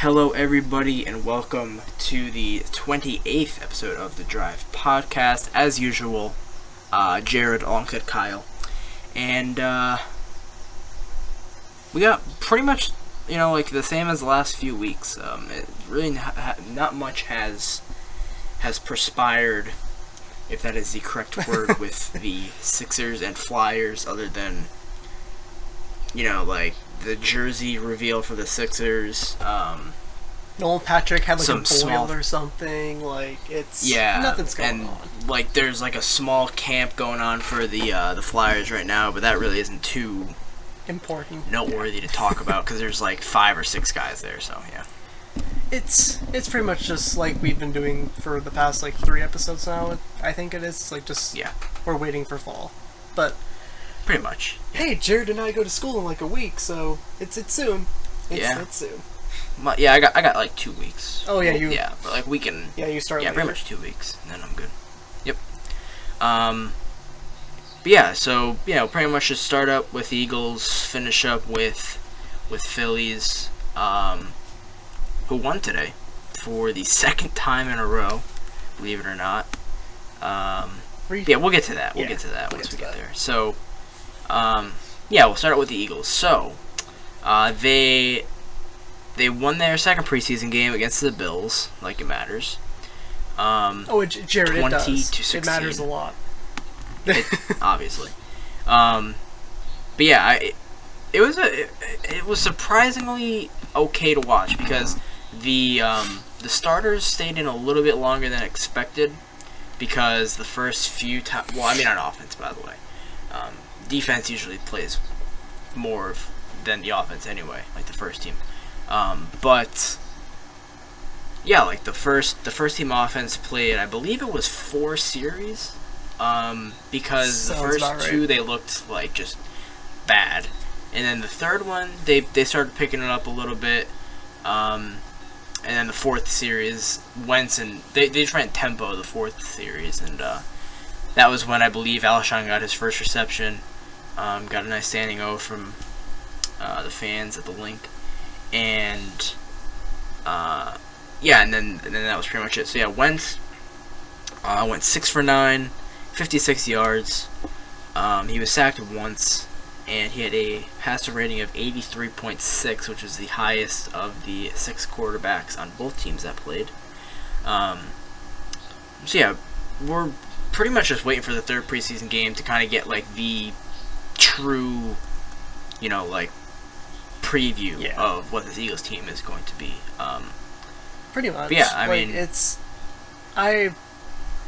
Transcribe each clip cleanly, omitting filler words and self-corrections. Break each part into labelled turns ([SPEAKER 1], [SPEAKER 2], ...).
[SPEAKER 1] Hello, everybody, and welcome to the 28th episode of the Drive podcast. As usual, Jared alongside Kyle. And, we got pretty much, the same as the last few weeks. It really not much has perspired, if that is the correct word, with the Sixers and Flyers, other than, the jersey reveal for the Sixers.
[SPEAKER 2] Noel Patrick had
[SPEAKER 1] some
[SPEAKER 2] a boil or something. Nothing's going on.
[SPEAKER 1] There's a small camp going on for the Flyers right now, but that really isn't too
[SPEAKER 2] important,
[SPEAKER 1] noteworthy to talk about because there's 5 or 6 guys there. So yeah,
[SPEAKER 2] it's pretty much just like we've been doing for the past 3 episodes now. I think it is we're waiting for fall, but.
[SPEAKER 1] Pretty much.
[SPEAKER 2] Hey, Jared and I go to school in a week, so it's soon. It's soon.
[SPEAKER 1] Yeah, I got 2 weeks.
[SPEAKER 2] Oh yeah,
[SPEAKER 1] but we can.
[SPEAKER 2] Yeah, you start.
[SPEAKER 1] Yeah,
[SPEAKER 2] later.
[SPEAKER 1] pretty much 2 weeks, and then I'm good. Yep. But yeah, so pretty much just start up with Eagles, finish up with Phillies, who won today for the second time in a row, believe it or not. Yeah, we'll get to that. We'll get to that once we get there. So. We'll start out with the Eagles. So, they won their second preseason game against the Bills, like it matters.
[SPEAKER 2] Jared,
[SPEAKER 1] 20
[SPEAKER 2] it does.
[SPEAKER 1] to 16.
[SPEAKER 2] It matters a lot.
[SPEAKER 1] Obviously. But yeah, it was surprisingly okay to watch because the starters stayed in a little bit longer than expected because the first few times. Well, I mean on offense, by the way. Defense usually plays more than the offense anyway, like the first team. But yeah, the first team offense played, I believe it was 4 series. Because
[SPEAKER 2] Sounds
[SPEAKER 1] the first 2 they looked just bad, and then the third one they started picking it up a little bit. And then the 4th series, Wentz and they just ran tempo the 4th series, and that was when I believe Alshon got his first reception. Got a nice standing O from the fans at the link, and and then that was pretty much it. So yeah, Wentz went 6 for 9, 56 yards. He was sacked once, and he had a passer rating of 83.6, which is the highest of the 6 quarterbacks on both teams that played. So yeah, we're pretty much just waiting for the third preseason game to kind of get the true, preview of what this Eagles team is going to be.
[SPEAKER 2] Pretty much.
[SPEAKER 1] Yeah, I mean,
[SPEAKER 2] I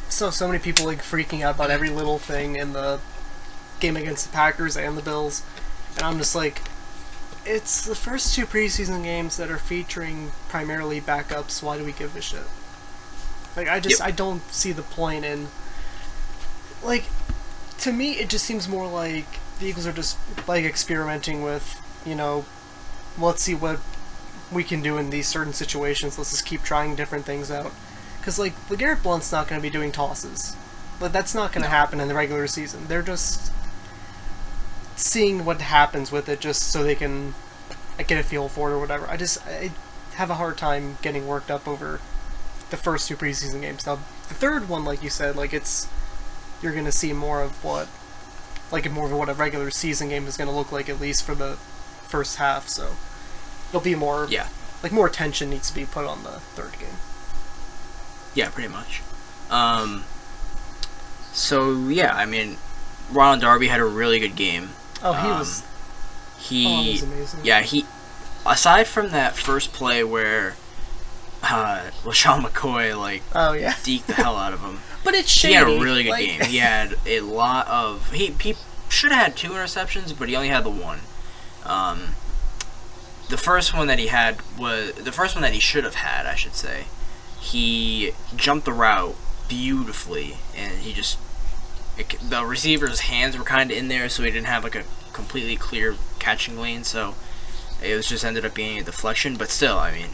[SPEAKER 2] saw so many people freaking out about every little thing in the game against the Packers and the Bills, and I'm just it's the first 2 preseason games that are featuring primarily backups. Why do we give a shit? I don't see the point in. To me, it just seems more like the Eagles are just experimenting with, let's see what we can do in these certain situations. Let's just keep trying different things out. Because LeGarrette Blount's not going to be doing tosses, but that's not going to happen in the regular season. They're just seeing what happens with it, just so they can get a feel for it or whatever. I have a hard time getting worked up over the first 2 preseason games. Now, the third one, like you said, you're going to see more of what a regular season game is going to look like, at least for the first half. So there'll be more, more attention needs to be put on the third game.
[SPEAKER 1] Yeah, pretty much. So yeah, I mean, Ronald Darby had a really good game.
[SPEAKER 2] Oh, he was amazing.
[SPEAKER 1] Yeah, aside from that first play where LaShawn McCoy deked the hell out of him.
[SPEAKER 2] But it's shady.
[SPEAKER 1] He had a really good game. He had a lot of he should have had 2 interceptions, but he only had the 1. The first one that he should have had, I should say. He jumped the route beautifully, and the receiver's hands were kind of in there, so he didn't have a completely clear catching lane. So it was just ended up being a deflection. But still, I mean,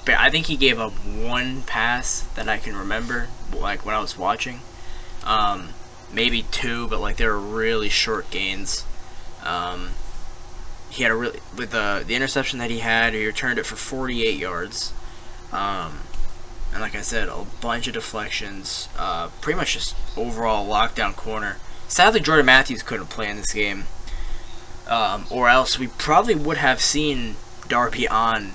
[SPEAKER 1] I think he gave up 1 pass that I can remember, when I was watching. Maybe 2, but they were really short gains. he had a really with the interception that he returned it for 48 yards. And like I said, a bunch of deflections. Pretty much just overall lockdown corner. Sadly, Jordan Matthews couldn't play in this game, or else we probably would have seen Darby on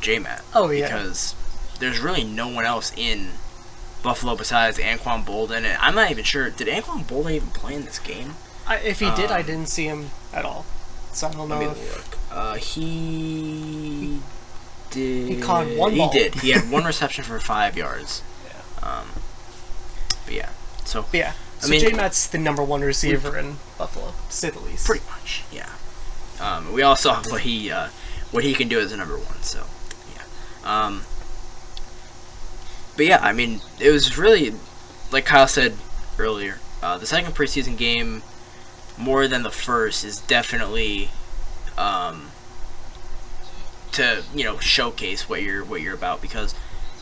[SPEAKER 1] J-Matt.
[SPEAKER 2] Oh, yeah.
[SPEAKER 1] Because there's really no one else in Buffalo besides Anquan Bolden, and I'm not even sure. Did Anquan Bolden even play in this game?
[SPEAKER 2] If he did, I didn't see him at all. So I don't know.
[SPEAKER 1] Let me look. He did.
[SPEAKER 2] He caught one ball.
[SPEAKER 1] He did. He had one reception for 5 yards.
[SPEAKER 2] Yeah.
[SPEAKER 1] But yeah. So.
[SPEAKER 2] But yeah. So
[SPEAKER 1] I mean,
[SPEAKER 2] J-Matt's the number one receiver in Buffalo, to say the least.
[SPEAKER 1] Pretty much. Yeah. We all saw what he can do as a number one. So yeah. But yeah, I mean, it was really, like Kyle said earlier, the second preseason game, more than the first, is definitely to showcase what you're about, because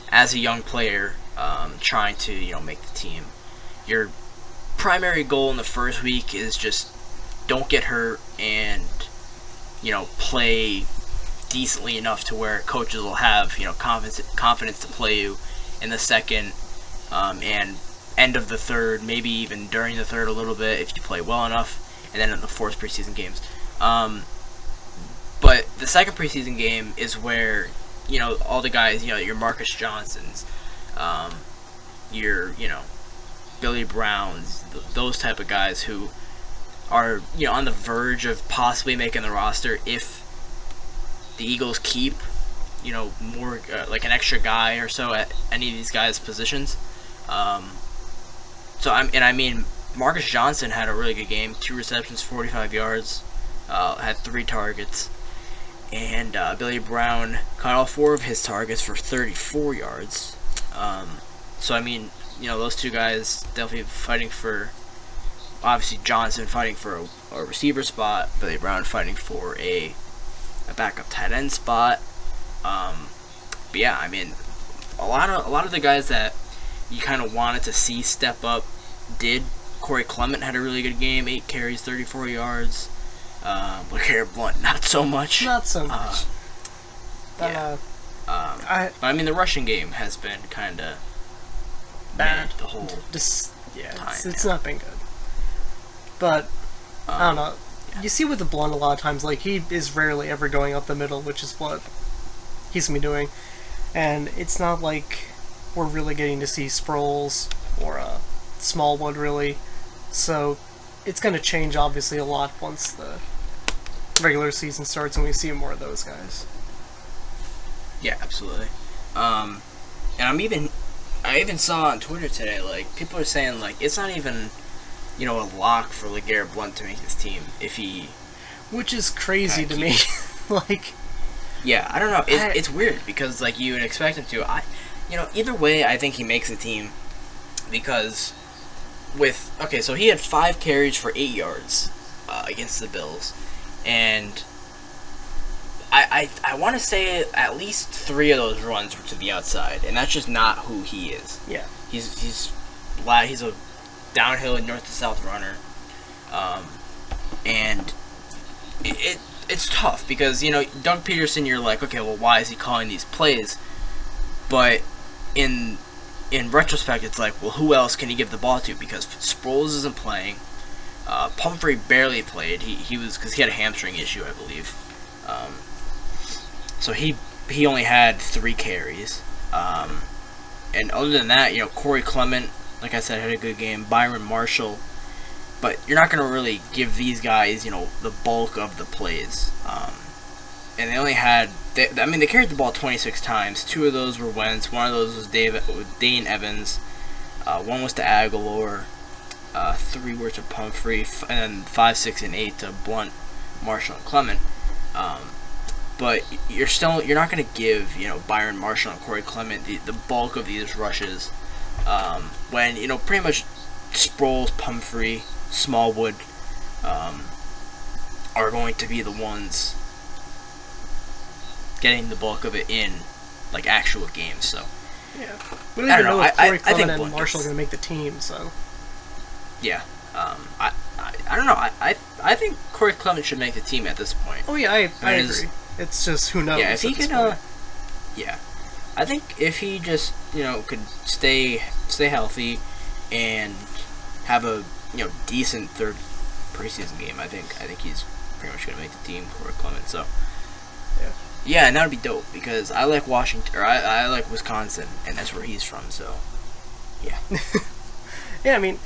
[SPEAKER 1] as a young player trying to make the team, your primary goal in the first week is just don't get hurt and play decently enough to where coaches will have confidence to play you in the second and end of the third, maybe even during the third a little bit if you play well enough, and then in the fourth preseason games. But the second preseason game is where all the guys, your Marcus Johnsons, your Billy Browns, those type of guys who are on the verge of possibly making the roster if the Eagles keep more like an extra guy or so at any of these guys' positions. I mean, Marcus Johnson had a really good game, 2 receptions, 45 yards, had 3 targets, and Billy Brown caught all 4 of his targets for 34 yards. So I mean, those 2 guys definitely fighting for, obviously Johnson fighting for a receiver spot, Billy Brown fighting for a backup tight end spot. But yeah, I mean, a lot of the guys that you kind of wanted to see step up did. Corey Clement had a really good game, 8 carries, 34 yards. LeGarrette Blount, not so much.
[SPEAKER 2] Not so much.
[SPEAKER 1] I mean, the rushing game has been kind of bad the whole time.
[SPEAKER 2] It's not been good. But I don't know. Yeah. You see with the Blount a lot of times, like, he is rarely ever going up the middle, which is what he's going to be doing. And it's not like we're really getting to see Sproles or Smallwood, really. So it's going to change, obviously, a lot once the regular season starts and we see more of those guys.
[SPEAKER 1] Yeah, absolutely. And I even saw on Twitter today, like, people are saying, like, it's not even a lock for LeGarrette Blount to make this team if he...
[SPEAKER 2] Which is crazy to me. Like...
[SPEAKER 1] Yeah, I don't know. It's weird because, like, you would expect him to. Either way, I think he makes the team because so he had 5 carries for 8 yards against the Bills, and I want to say at least 3 of those runs were to the outside, and that's just not who he is.
[SPEAKER 2] Yeah,
[SPEAKER 1] he's a downhill and north to south runner, and it's tough because Doug Peterson, you're like, okay, well, why is he calling these plays? But in retrospect, it's like, well, who else can he give the ball to? Because Sproles isn't playing. Pumphrey barely played. He was, because he had a hamstring issue, I believe. So he only had 3 carries. And other than that, Corey Clement, like I said, had a good game. Byron Marshall. But you're not going to really give these guys, the bulk of the plays. And they only had... They carried the ball 26 times. 2 of those were Wentz. 1 of those was Dane Evans. 1 was to Aguilar. 3 were to Pumphrey. And then 5, 6, and 8 to Blount, Marshall, and Clement. But you're not going to give, Byron Marshall and Corey Clement the bulk of these rushes. When, pretty much Sproles, Pumphrey, Smallwood are going to be the ones getting the bulk of it in, like, actual games. So
[SPEAKER 2] yeah, we don't even know if Corey Clement and Marshall are going to make the team. So
[SPEAKER 1] yeah, I don't know. I I think Corey Clement should make the team at this point.
[SPEAKER 2] Oh yeah, I agree. It's just who knows.
[SPEAKER 1] Yeah, if he
[SPEAKER 2] at this
[SPEAKER 1] can,
[SPEAKER 2] point.
[SPEAKER 1] yeah, I think if he just could stay healthy and have a decent third preseason game, I think he's pretty much gonna make the team, Corey Clement. So yeah, and that would be dope because I like Washington, or I like Wisconsin, and that's where he's from. So yeah,
[SPEAKER 2] yeah. I mean,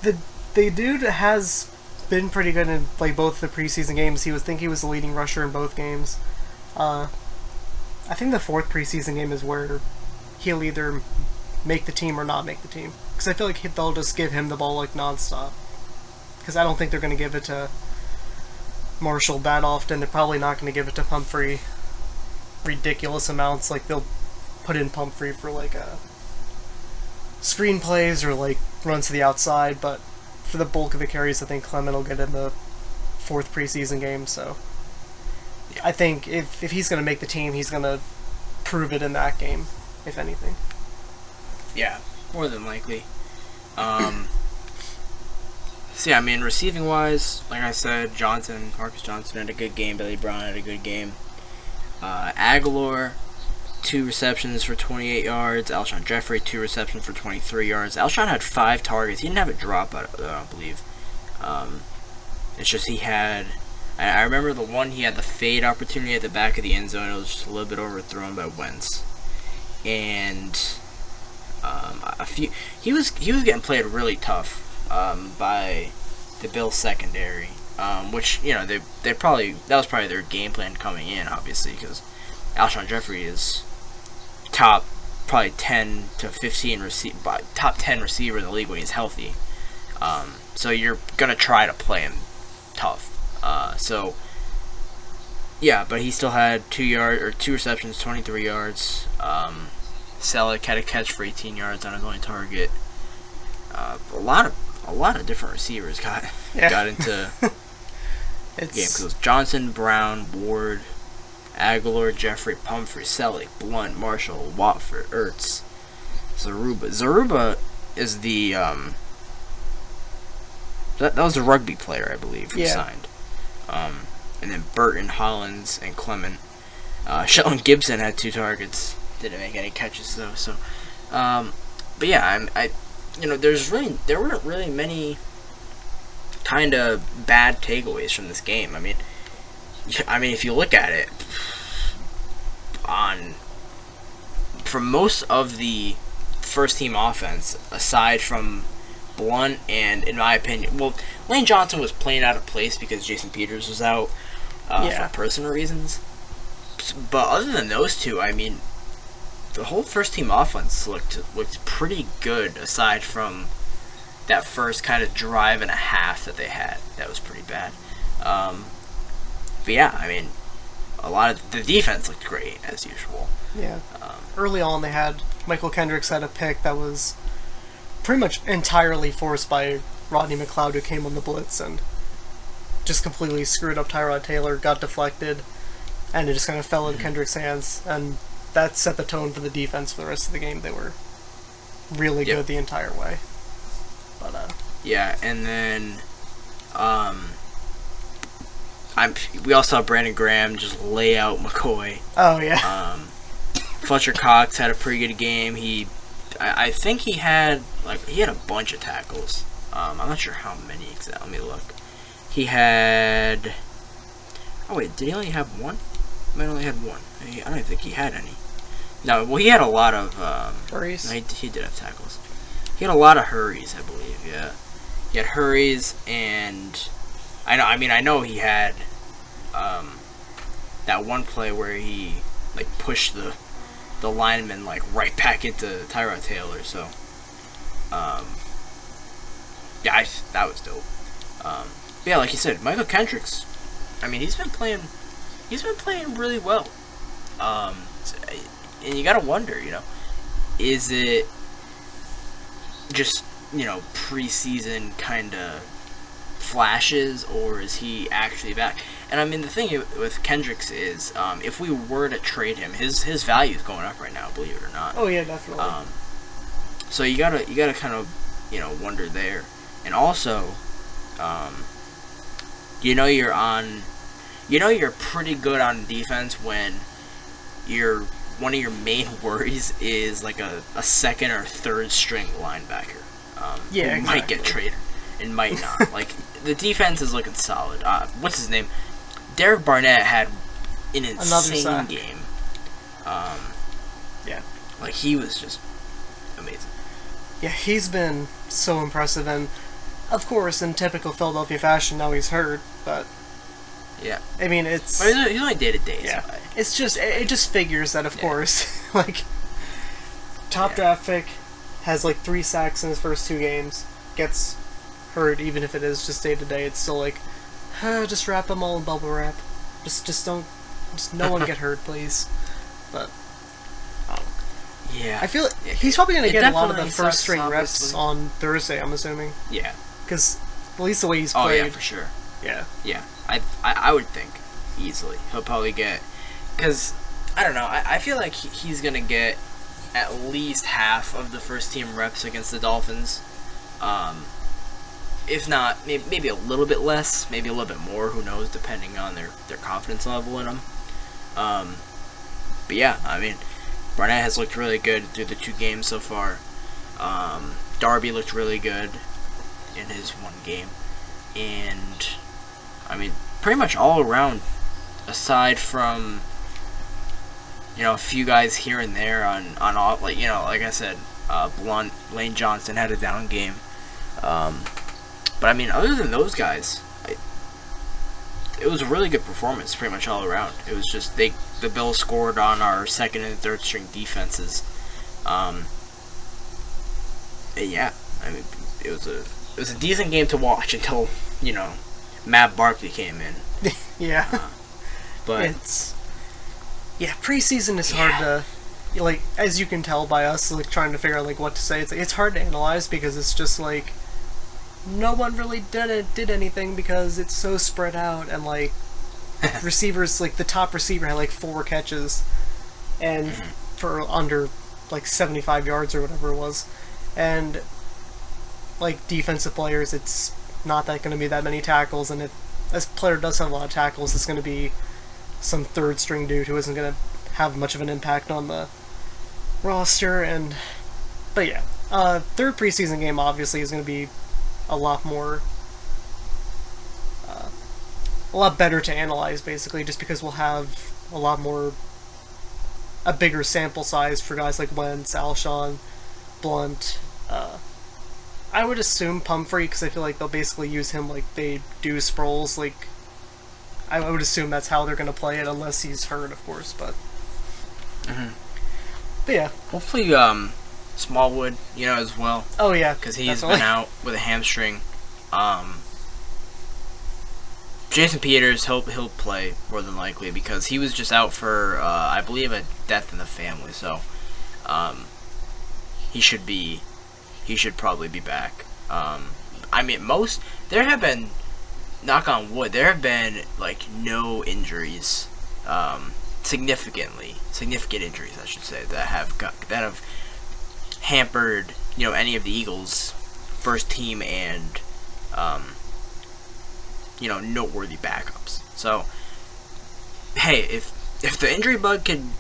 [SPEAKER 2] the dude has been pretty good in like both the preseason games. He was the leading rusher in both games. I think the fourth preseason game is where he'll either make the team or not make the team. Because I feel like they'll just give him the ball like nonstop. Because I don't think they're going to give it to Marshall that often. They're probably not going to give it to Pumphrey ridiculous amounts. Like they'll put in Pumphrey for like screenplays or like runs to the outside, but for the bulk of the carries, I think Clement will get in the fourth preseason game. So I think if he's going to make the team, he's going to prove it in that game, if anything.
[SPEAKER 1] Yeah, more than likely. So yeah, I mean, receiving wise, like I said, Marcus Johnson had a good game. Billy Brown had a good game. Aguilar, 2 receptions for 28 yards. Alshon Jeffrey, 2 receptions for 23 yards. Alshon had 5 targets. He didn't have a drop, I don't believe. It's just he had... I remember the one, he had the fade opportunity at the back of the end zone. It was just a little bit overthrown by Wentz. And he was getting played really tough by the Bills secondary. Which, they probably... That was probably their game plan coming in, obviously, because Alshon Jeffrey is top 10 to 15 top 10 receiver in the league when he's healthy. So you're gonna try to play him tough. So yeah, but he still had 2 receptions, 23 yards. Selleck had a catch for 18 yards on a going target. A lot of different receivers got into the game. Because it was Johnson, Brown, Ward, Aguilar, Jeffrey, Pumphrey, Selleck, Blunt, Marshall, Watford, Ertz, Zaruba. Zaruba is the that was a rugby player, I believe, who signed. And then Burton, Hollins, and Clement. Sheldon Gibson had 2 targets. Didn't make any catches though. So, but yeah, there weren't really many kind of bad takeaways from this game. I mean, if you look at it, from most of the first team offense, aside from Blunt and, in my opinion, Lane Johnson was playing out of place because Jason Peters was out for personal reasons. But other than those two, I mean, the whole first team offense looked pretty good, aside from that first kind of drive and a half that they had. That was pretty bad. But yeah, I mean, a lot of the defense looked great as usual.
[SPEAKER 2] Yeah. Early on, Michael Kendricks had a pick that was pretty much entirely forced by Rodney McLeod, who came on the blitz and just completely screwed up Tyrod Taylor, got deflected, and it just kind of fell in Kendrick's hands, and that set the tone for the defense for the rest of the game. They were really good the entire way. But
[SPEAKER 1] yeah, and then we also saw Brandon Graham just lay out McCoy.
[SPEAKER 2] Oh yeah.
[SPEAKER 1] Fletcher Cox had a pretty good game. I think he had a bunch of tackles. I'm not sure how many exactly. Let me look. He had... Oh wait, did he only have one? He might only had one. I don't think he had any. No, well, he had a lot of...
[SPEAKER 2] hurries?
[SPEAKER 1] No, he did have tackles. He had a lot of hurries, I believe, yeah. He had hurries, and... I know he had that one play where he pushed the lineman right back into Tyrod Taylor, so... yeah, that was dope. Yeah, like you said, Michael Kendricks, he's been playing really well. And you gotta wonder, is it just, preseason kind of flashes, or is he actually back? And the thing with Kendricks is, if we were to trade him, his value is going up right now, believe it or not.
[SPEAKER 2] Oh yeah, definitely.
[SPEAKER 1] So you gotta kind of, wonder there. And also, you know you're pretty good on defense when one of your main worries is like a second or third string linebacker.
[SPEAKER 2] Yeah,
[SPEAKER 1] who might get traded and might not. Like, the defense is looking solid. What's his name? Derek Barnett had an insane game.
[SPEAKER 2] Yeah.
[SPEAKER 1] Like, he was just amazing.
[SPEAKER 2] Yeah, he's been so impressive, and of course, in typical Philadelphia fashion, now he's hurt, but
[SPEAKER 1] yeah.
[SPEAKER 2] I mean, it's...
[SPEAKER 1] Well, he's only day-to-day.
[SPEAKER 2] Yeah.
[SPEAKER 1] So
[SPEAKER 2] It's just, it just figures that, of course, like, top draft pick has, like, 3 sacks in his first 2 games, gets hurt, even if it is just day-to-day, it's still like, just wrap them all in bubble wrap. Just don't, no one get hurt, please. But,
[SPEAKER 1] yeah.
[SPEAKER 2] I feel like he's probably going to get a lot of the
[SPEAKER 1] definitely
[SPEAKER 2] first string
[SPEAKER 1] sucks,
[SPEAKER 2] reps
[SPEAKER 1] obviously.
[SPEAKER 2] on Thursday, I'm assuming.
[SPEAKER 1] Yeah.
[SPEAKER 2] Because, at least the way he's
[SPEAKER 1] Oh,
[SPEAKER 2] played.
[SPEAKER 1] yeah, for sure.
[SPEAKER 2] Yeah.
[SPEAKER 1] Yeah. I would think, easily. He'll probably get... Because, I don't know, I feel like he's going to get at least half of the first team reps against the Dolphins. If not, maybe a little bit less, maybe a little bit more, who knows, depending on their confidence level in him. But yeah, I mean, Barnett has looked really good through the 2 games so far. Darby looked really good in his 1 game. And, I mean, pretty much all around, aside from, a few guys here and there on all, like I said, Blunt, Lane Johnson had a down game. But I mean, other than those guys, it was a really good performance, pretty much all around. It was just the Bills scored on our second and third string defenses. Yeah, I mean, it was a decent game to watch until Matt Barkley came in.
[SPEAKER 2] Yeah.
[SPEAKER 1] But
[SPEAKER 2] preseason is hard to, like, as you can tell by us, like, trying to figure out, like, what to say. It's hard to analyze because it's just like no one really did anything because it's so spread out, and like receivers, like the top receiver had like 4 catches and for under like 75 yards or whatever it was, and like defensive players, it's not that going to be that many tackles, and if this player does have a lot of tackles, it's going to be some third string dude who isn't going to have much of an impact on the roster. But yeah, third preseason game obviously is going to be a lot more, a lot better to analyze, basically, just because we'll have a bigger sample size for guys like Wentz, Alshon, Blunt. I would assume Pumphrey, because I feel like they'll basically use him like they do Sproles. Like, I would assume that's how they're going to play it, unless he's hurt, of course. But yeah,
[SPEAKER 1] hopefully Smallwood, as well.
[SPEAKER 2] Oh yeah,
[SPEAKER 1] because he's been out with a hamstring. Jason Peters, he'll play more than likely because he was just out for I believe a death in the family. So he should probably be back. I mean, there have been, knock on wood, there have been like no injuries, significant injuries, I should say, that have hampered any of the Eagles' first team and noteworthy backups. So hey, if the injury bug can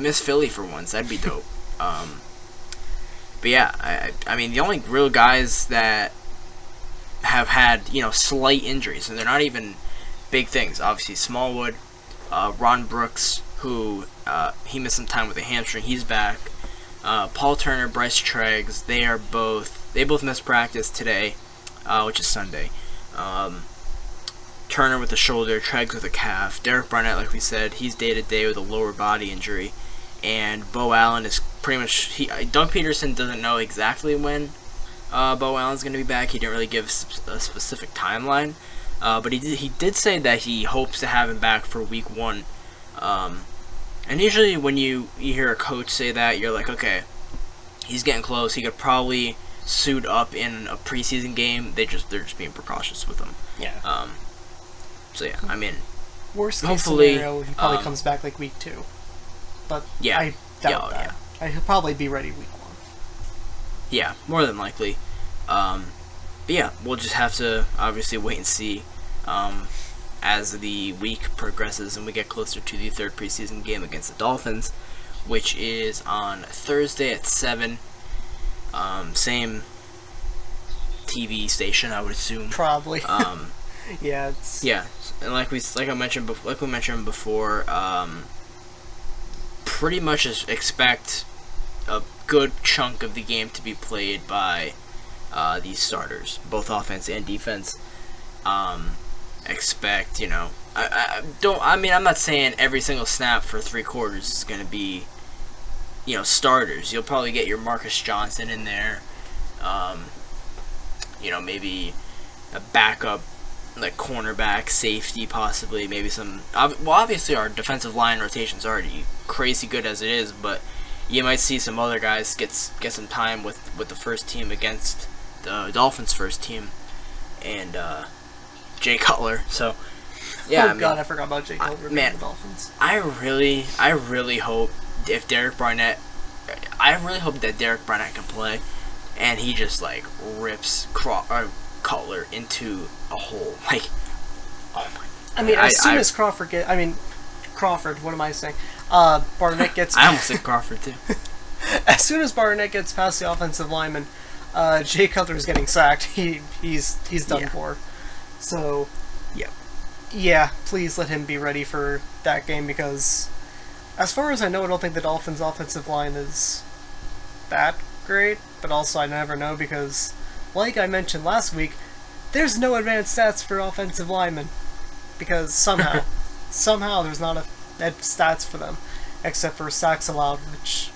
[SPEAKER 1] miss Philly for once, that'd be dope. But yeah, I mean, the only real guys that have had slight injuries, and they're not even big things, obviously Smallwood, Ron Brooks, who he missed some time with a hamstring, he's back. Paul Turner, Bryce Treggs, they both missed practice today, which is Sunday. Turner with a shoulder, Treggs with a calf. Derek Barnett, like we said, he's day-to-day with a lower body injury. And Bo Allen is pretty much... Doug Peterson doesn't know exactly when Bo Allen's going to be back. He didn't really give a specific timeline. But he did say that he hopes to have him back for week 1. And usually when you hear a coach say that, you're like, okay, he's getting close. He could probably suit up in a preseason game. They're just being precautious with him.
[SPEAKER 2] Yeah.
[SPEAKER 1] So yeah, I mean,
[SPEAKER 2] worst case
[SPEAKER 1] hopefully,
[SPEAKER 2] scenario, he probably comes back like week 2. But
[SPEAKER 1] yeah,
[SPEAKER 2] I doubt that. He'll probably be ready week 1.
[SPEAKER 1] Yeah, more than likely. But yeah, we'll just have to obviously wait and see as the week progresses and we get closer to the third preseason game against the Dolphins, which is on Thursday at 7. Same TV station, I would assume.
[SPEAKER 2] Probably.
[SPEAKER 1] Um,
[SPEAKER 2] yeah, it's...
[SPEAKER 1] yeah, and like we mentioned before, pretty much just expect a good chunk of the game to be played by these starters, both offense and defense. Expect, I'm not saying every single snap for 3 quarters is going to be, starters. You'll probably get your Marcus Johnson in there. Maybe a backup, like cornerback, safety, possibly. Maybe some. Well, obviously our defensive line rotation's already crazy good as it is, but you might see some other guys get some time with the first team against the Dolphins' first team, and Jay Cutler. So yeah,
[SPEAKER 2] God, I forgot about Jay Cutler being the Dolphins.
[SPEAKER 1] I really hope if Derek Barnett, I really hope that Derek Barnett can play, and he just like rips Cutler into a hole. Like, oh my!
[SPEAKER 2] I mean, as soon as Crawford Crawford, what am I saying? Barnett gets.
[SPEAKER 1] I almost said Crawford too.
[SPEAKER 2] As soon as Barnett gets past the offensive lineman, Jay Cutler is getting sacked. He's done for. So, yeah, please let him be ready for that game, because as far as I know, I don't think the Dolphins' offensive line is that great, but also I never know, because, like I mentioned last week, there's no advanced stats for offensive linemen, because somehow there's not a stats for them, except for sacks allowed, which,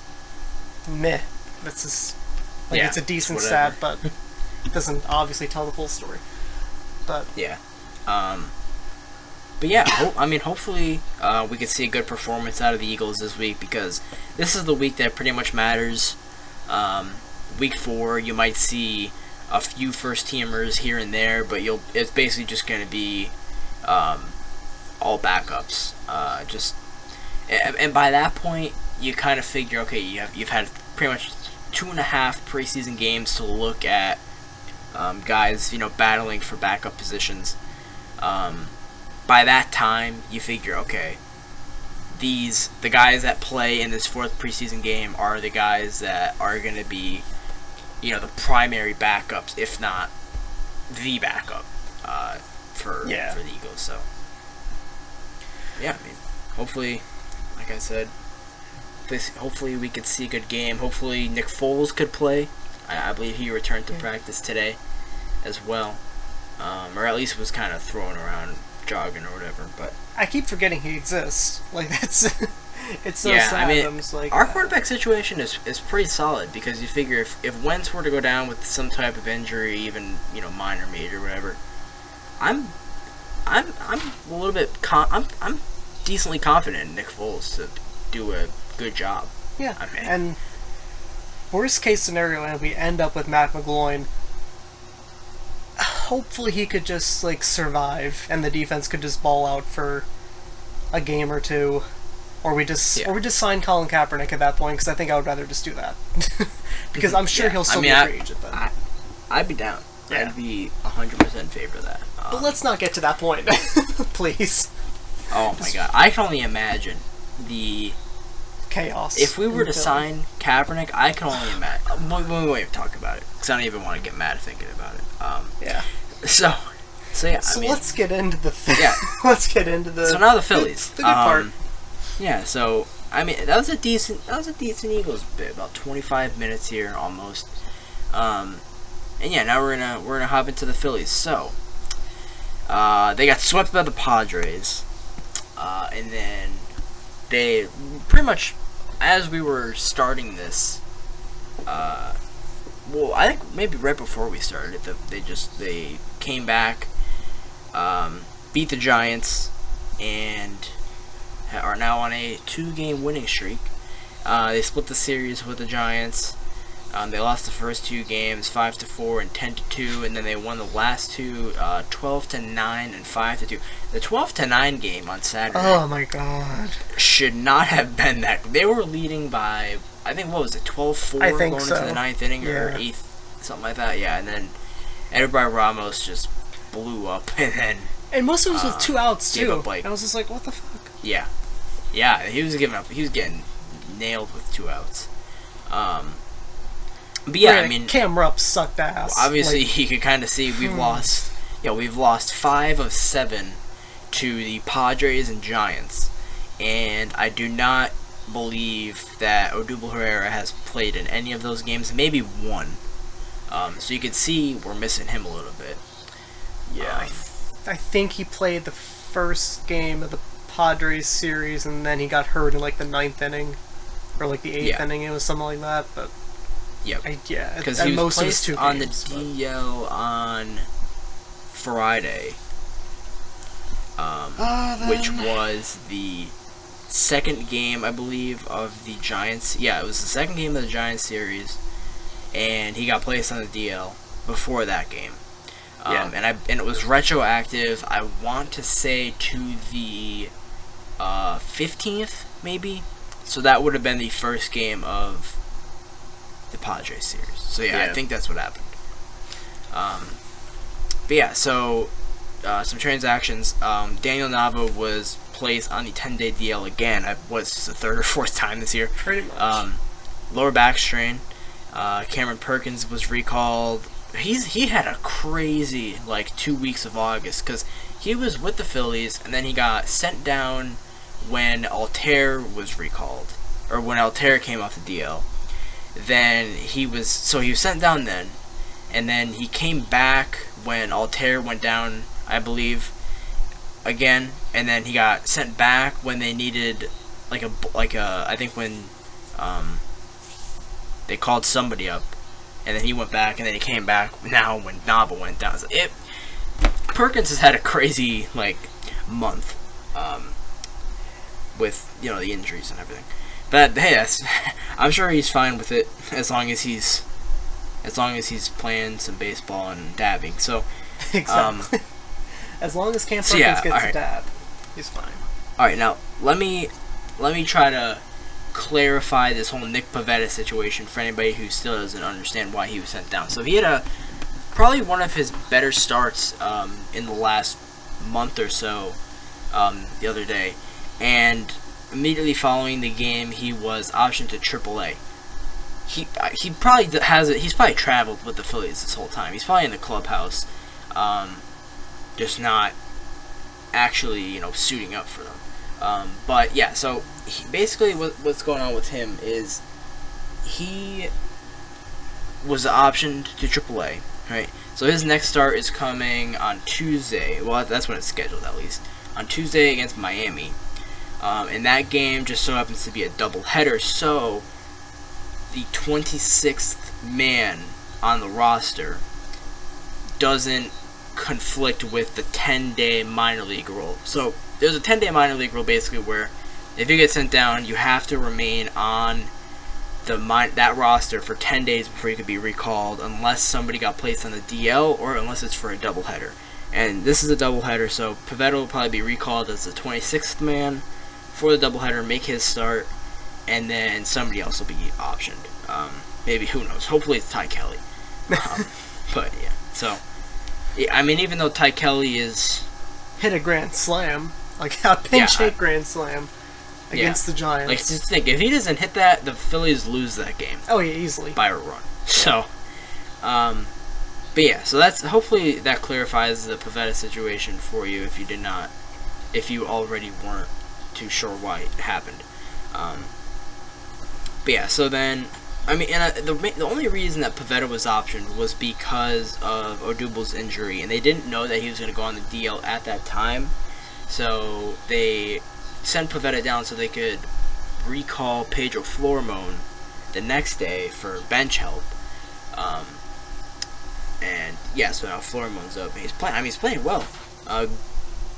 [SPEAKER 2] that's just, it's a decent stat, but it doesn't obviously tell the full story. But
[SPEAKER 1] yeah, hopefully we can see a good performance out of the Eagles this week, because this is the week that pretty much matters. Week 4, you might see a few first teamers here and there, but it's basically just going to be all backups. And by that point, you kind of figure, okay, you've had pretty much 2.5 preseason games to look at. Guys, battling for backup positions. By that time, you figure, okay, the guys that play in this 4th preseason game are the guys that are going to be, the primary backups, if not the backup, for the Eagles. So, yeah, hopefully, like I said, hopefully we could see a good game. Hopefully Nick Foles could play. I believe he returned to practice today as well, or at least was kind of throwing around, jogging or whatever. But
[SPEAKER 2] I keep forgetting he exists. Like, that's it's so sad.
[SPEAKER 1] Our quarterback situation is pretty solid, because you figure if Wentz were to go down with some type of injury, even minor, major, whatever, I'm a little bit I'm decently confident in Nick Foles to do a good job.
[SPEAKER 2] Yeah, and worst case scenario, and we end up with Matt McGloin, hopefully he could just survive, and the defense could just ball out for a game or two, or we just sign Colin Kaepernick at that point, because I think I would rather just do that, because I'm sure he'll still be a free agent then.
[SPEAKER 1] I'd be down. I'd be 100% in favor of that.
[SPEAKER 2] But let's not get to that point, please.
[SPEAKER 1] Oh my god, I can only imagine the
[SPEAKER 2] chaos.
[SPEAKER 1] If we were to sign Kaepernick, I can only imagine. We won't talk about it, because I don't even want to get mad thinking about it. So
[SPEAKER 2] let's get into the let's get into the.
[SPEAKER 1] So now the Phillies.
[SPEAKER 2] The good part.
[SPEAKER 1] Yeah. So that was a decent Eagles bit, about 25 minutes here almost. And yeah, now we're gonna hop into the Phillies. So they got swept by the Padres, and then they pretty much, as we were starting this, well, I think maybe right before we started, they came back, beat the Giants, and are now on a 2-game winning streak. They split the series with the Giants. They lost the first 2 games 5-4 and 10-2, and then they won the last 2 12-9 and 5-2. The 12-9 game on Saturday.
[SPEAKER 2] Oh my god!
[SPEAKER 1] Should not have been that. They were leading by, I think, what was it, 12-4 going into the 9th inning or 8th, something like that. Yeah, and then Edward Ramos just blew up, and then
[SPEAKER 2] And most of it was with 2 outs
[SPEAKER 1] gave
[SPEAKER 2] too.
[SPEAKER 1] up, like-
[SPEAKER 2] I was just like, what the fuck?
[SPEAKER 1] yeah, he was giving up. He was getting nailed with 2 outs. But yeah,
[SPEAKER 2] Granted,
[SPEAKER 1] I mean,
[SPEAKER 2] Cam Rupp sucked ass.
[SPEAKER 1] obviously
[SPEAKER 2] Like,
[SPEAKER 1] you could kind of see we've lost. Yeah, we've lost 5 of 7 to the Padres and Giants, and I do not believe that Odubel Herrera has played in any of those games. Maybe 1. So you can see we're missing him a little bit.
[SPEAKER 2] yeah, I think he played the first game of the Padres series, and then he got hurt in like the 9th inning, or like the 8th
[SPEAKER 1] Yeah.
[SPEAKER 2] inning. It was something like that. But
[SPEAKER 1] Yep.
[SPEAKER 2] because
[SPEAKER 1] Because he was
[SPEAKER 2] most of his
[SPEAKER 1] placed
[SPEAKER 2] 2
[SPEAKER 1] on
[SPEAKER 2] games,
[SPEAKER 1] the
[SPEAKER 2] but-
[SPEAKER 1] DL on Friday, which was the second game, I believe, of the Giants. Yeah, it was the second game of the Giants series, and he got placed on the DL before that game.
[SPEAKER 2] Yeah.
[SPEAKER 1] And it was retroactive. I want to say to the 15th, maybe. So that would have been the first game of the Padres series. So yeah, I
[SPEAKER 2] Yeah.
[SPEAKER 1] think that's what happened. But yeah, so some transactions. Daniel Nava was placed on the 10-day DL again. What's this, the 3rd or 4th time this year?
[SPEAKER 2] Pretty much.
[SPEAKER 1] Lower back strain. Cameron Perkins was recalled. He had a crazy 2 weeks of August because he was with the Phillies and then he got sent down when Altair was recalled, or when Altair came off the DL. Then he was sent down then, and then he came back when Altair went down, I believe, again, and then he got sent back when they needed I think when they called somebody up, and then he went back, and then he came back now when Nava went down. So Perkins has had a crazy month with the injuries and everything. But hey, I'm sure he's fine with it as long as he's playing some baseball and dabbing. So
[SPEAKER 2] exactly. As long as Cam Perkins gets
[SPEAKER 1] alright.
[SPEAKER 2] a dab, he's fine.
[SPEAKER 1] All right, now let me try to clarify this whole Nick Pivetta situation for anybody who still doesn't understand why he was sent down. So he had probably one of his better starts in the last month or so the other day, and immediately following the game he was optioned to AAA. He probably he's probably traveled with the Phillies this whole time. He's probably in the clubhouse, just not actually suiting up for them. But yeah, so basically what's going on with him is he was optioned to AAA, right? So his next start is coming on Tuesday. Well, that's when it's scheduled, at least on Tuesday against Miami. And that game just so happens to be a doubleheader, so the 26th man on the roster doesn't conflict with the 10-day minor league rule. So there's a 10-day minor league rule basically where if you get sent down, you have to remain on that roster for 10 days before you could be recalled, unless somebody got placed on the DL or unless it's for a doubleheader. And this is a doubleheader, so Pivetta will probably be recalled as the 26th man for the doubleheader, make his start, and then somebody else will be optioned. Maybe, who knows? Hopefully it's Ty Kelly. But yeah, so I mean, even though Ty Kelly is
[SPEAKER 2] Hit a grand slam, like a pinch hit grand slam against the Giants.
[SPEAKER 1] just think, if he doesn't hit that, the Phillies lose that game
[SPEAKER 2] Oh yeah, easily.
[SPEAKER 1] by a run. So, but yeah, so that's hopefully that clarifies the Pivetta situation for you if you already weren't too sure why it happened. But yeah, so then, I mean, and the only reason that Pivetta was optioned was because of Odubel's injury, and they didn't know that he was going to go on the DL at that time, so they sent Pivetta down so they could recall Pedro Florimon the next day for bench help. And yeah, so now Florimon's up, and he's playing well.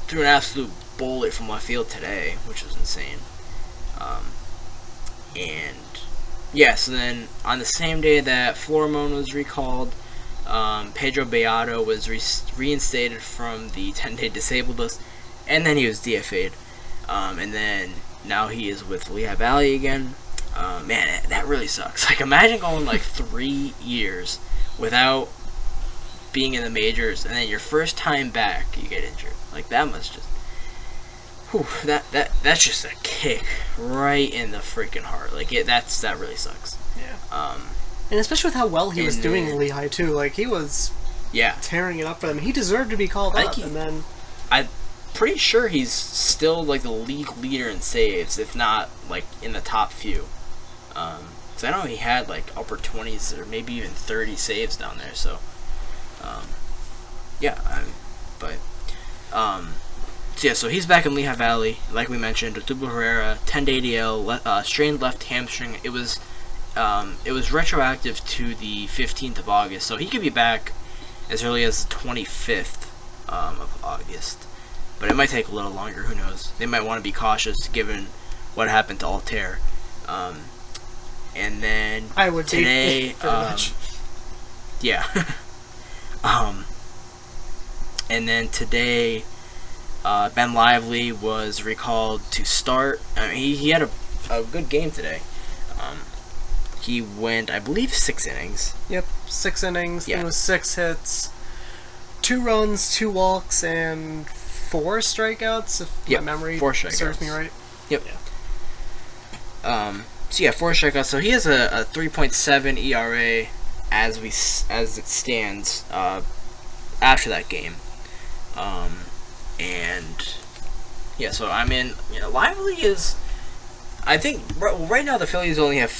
[SPEAKER 1] Threw an absolute bullet from left field today, which was insane. And yeah, so then on the same day that Florimon was recalled, Pedro Beato was reinstated from the 10-day disabled list, and then he was DFA'd. And then now he is with Lehigh Valley again. Man, that really sucks. Like, imagine going 3 years without being in the majors, and then your first time back, you get injured. Like, that must just... Whew, that's just a kick right in the freaking heart. Like, that really sucks.
[SPEAKER 2] Yeah. And especially with how well he was doing in Lehigh, too. Like, he was tearing it up for them. He deserved to be called up, and then...
[SPEAKER 1] I'm pretty sure he's still, like, the league leader in saves, if not, like, in the top few. Because I know he had, like, upper 20s or maybe even 30 saves down there, so... So he's back in Lehigh Valley, like we mentioned. Otubo Herrera, 10-day ADL, strained left hamstring. It was retroactive to the 15th of August, so he could be back as early as the 25th of August. But it might take a little longer. Who knows? They might want to be cautious given what happened to Altair. And then
[SPEAKER 2] I would
[SPEAKER 1] today, yeah. And then today, Ben Lively was recalled to start. I mean, he had a good game today. He went, I believe, 6 innings.
[SPEAKER 2] Yep, 6 innings.
[SPEAKER 1] Yeah.
[SPEAKER 2] It was 6 hits, 2 runs, 2 walks, and 4 strikeouts. If my memory
[SPEAKER 1] 4 strikeouts.
[SPEAKER 2] serves me right.
[SPEAKER 1] Yep. Yeah. 4 strikeouts. So he has a 3.7 ERA as it stands after that game. So I mean, Lively is. I think right now the Phillies only have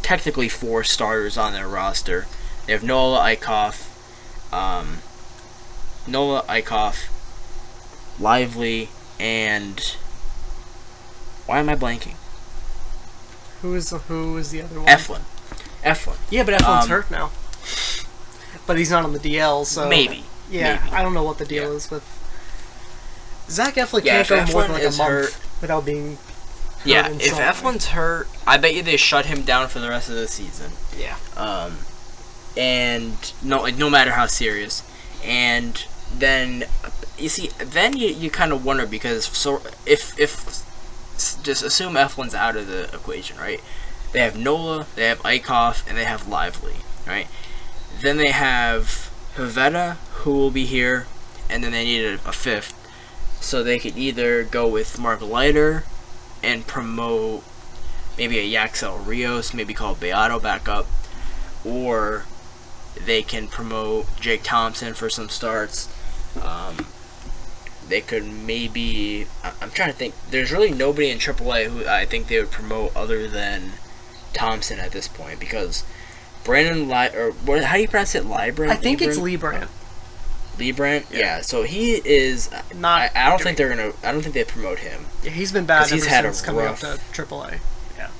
[SPEAKER 1] technically four starters on their roster. They have Noah Eichhoff, Lively, and why am I blanking?
[SPEAKER 2] Who is the other one?
[SPEAKER 1] Eflin.
[SPEAKER 2] Yeah, but Eflin's hurt now. But he's not on the DL, so
[SPEAKER 1] maybe.
[SPEAKER 2] Yeah,
[SPEAKER 1] maybe.
[SPEAKER 2] I don't know what the deal is with Zach Eflin.
[SPEAKER 1] Yeah,
[SPEAKER 2] can't go more than like a month
[SPEAKER 1] hurt,
[SPEAKER 2] without being.
[SPEAKER 1] Yeah, if Eflin's hurt, I bet you they shut him down for the rest of the season.
[SPEAKER 2] Yeah.
[SPEAKER 1] And no matter how serious, and then you kind of wonder because if just assume Eflin's out of the equation, right? They have Nola, they have Eichhoff, and they have Lively, right? Then they have Pivetta, who will be here, and then they needed a fifth. So they could either go with Mark Leiter and promote maybe a Yaxel Rios, maybe call Beato back up, or they can promote Jake Thompson for some starts. They could maybe... I'm trying to think. There's really nobody in AAA who I think they would promote other than Thompson at this point, because Brandon how do you pronounce it? Librand?
[SPEAKER 2] I think it's Librand.
[SPEAKER 1] Librand? Yeah. So he is not. I don't think they're gonna. I don't think they promote him.
[SPEAKER 2] Yeah, he's been bad
[SPEAKER 1] ever
[SPEAKER 2] since coming up to AAA. Yeah.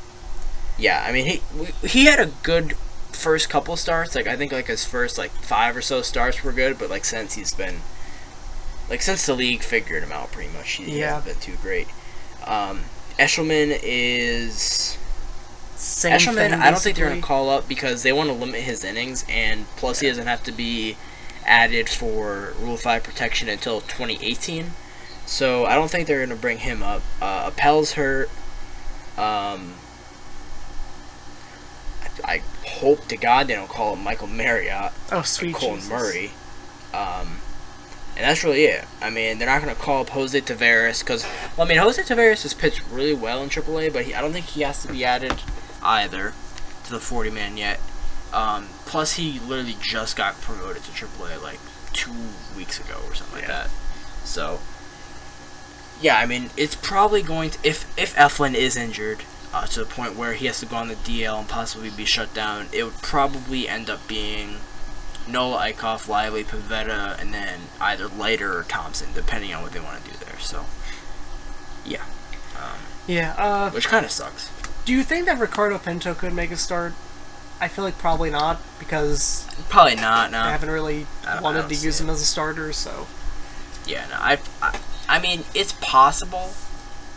[SPEAKER 1] Yeah, I mean he had a good first couple starts. Like I think like his first 5 or so starts were good, but since he's been since the league figured him out pretty much, he hasn't been too great. Eshelman is. Eshelman, I don't think they're going to call up because they want to limit his innings, and plus he doesn't have to be added for Rule 5 protection until 2018. So I don't think they're going to bring him up. Appel's hurt. I hope to God they don't call him Michael Marriott.
[SPEAKER 2] Oh, sweet
[SPEAKER 1] Colin
[SPEAKER 2] Jesus.
[SPEAKER 1] Murray. And that's really it. I mean, they're not going to call up Jose Taveras because, Jose Taveras has pitched really well in AAA, but I don't think he has to be added either to the 40-man yet. Plus, he literally just got promoted to AAA 2 weeks ago or something like that. So, yeah, I mean, it's probably going to... If Eflin is injured to the point where he has to go on the DL and possibly be shut down, it would probably end up being Nola, Eichhoff, Lively, Pivetta, and then either Leiter or Thompson, depending on what they want to do there. So, yeah. Which kind of sucks.
[SPEAKER 2] Do you think that Ricardo Pinto could make a start? I feel like probably not, because...
[SPEAKER 1] Probably not, no.
[SPEAKER 2] I haven't really wanted to use him as a starter, so...
[SPEAKER 1] Yeah, no, I mean, it's possible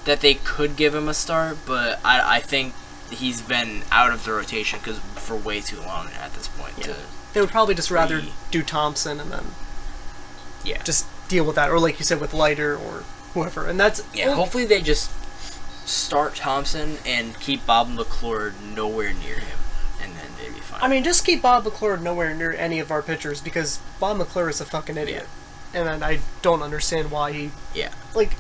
[SPEAKER 1] that they could give him a start, but I think he's been out of the rotation for way too long at this point.
[SPEAKER 2] Yeah. They would probably just rather do Thompson and then just deal with that, or like you said, with Leiter or whoever, and that's...
[SPEAKER 1] Yeah, hopefully they just start Thompson and keep Bob McClure nowhere near him, and then they'd be fine. fine.
[SPEAKER 2] I mean, just keep Bob McClure nowhere near any of our pitchers because Bob McClure is a fucking idiot. And I don't understand why he...
[SPEAKER 1] Yeah.
[SPEAKER 2] Like...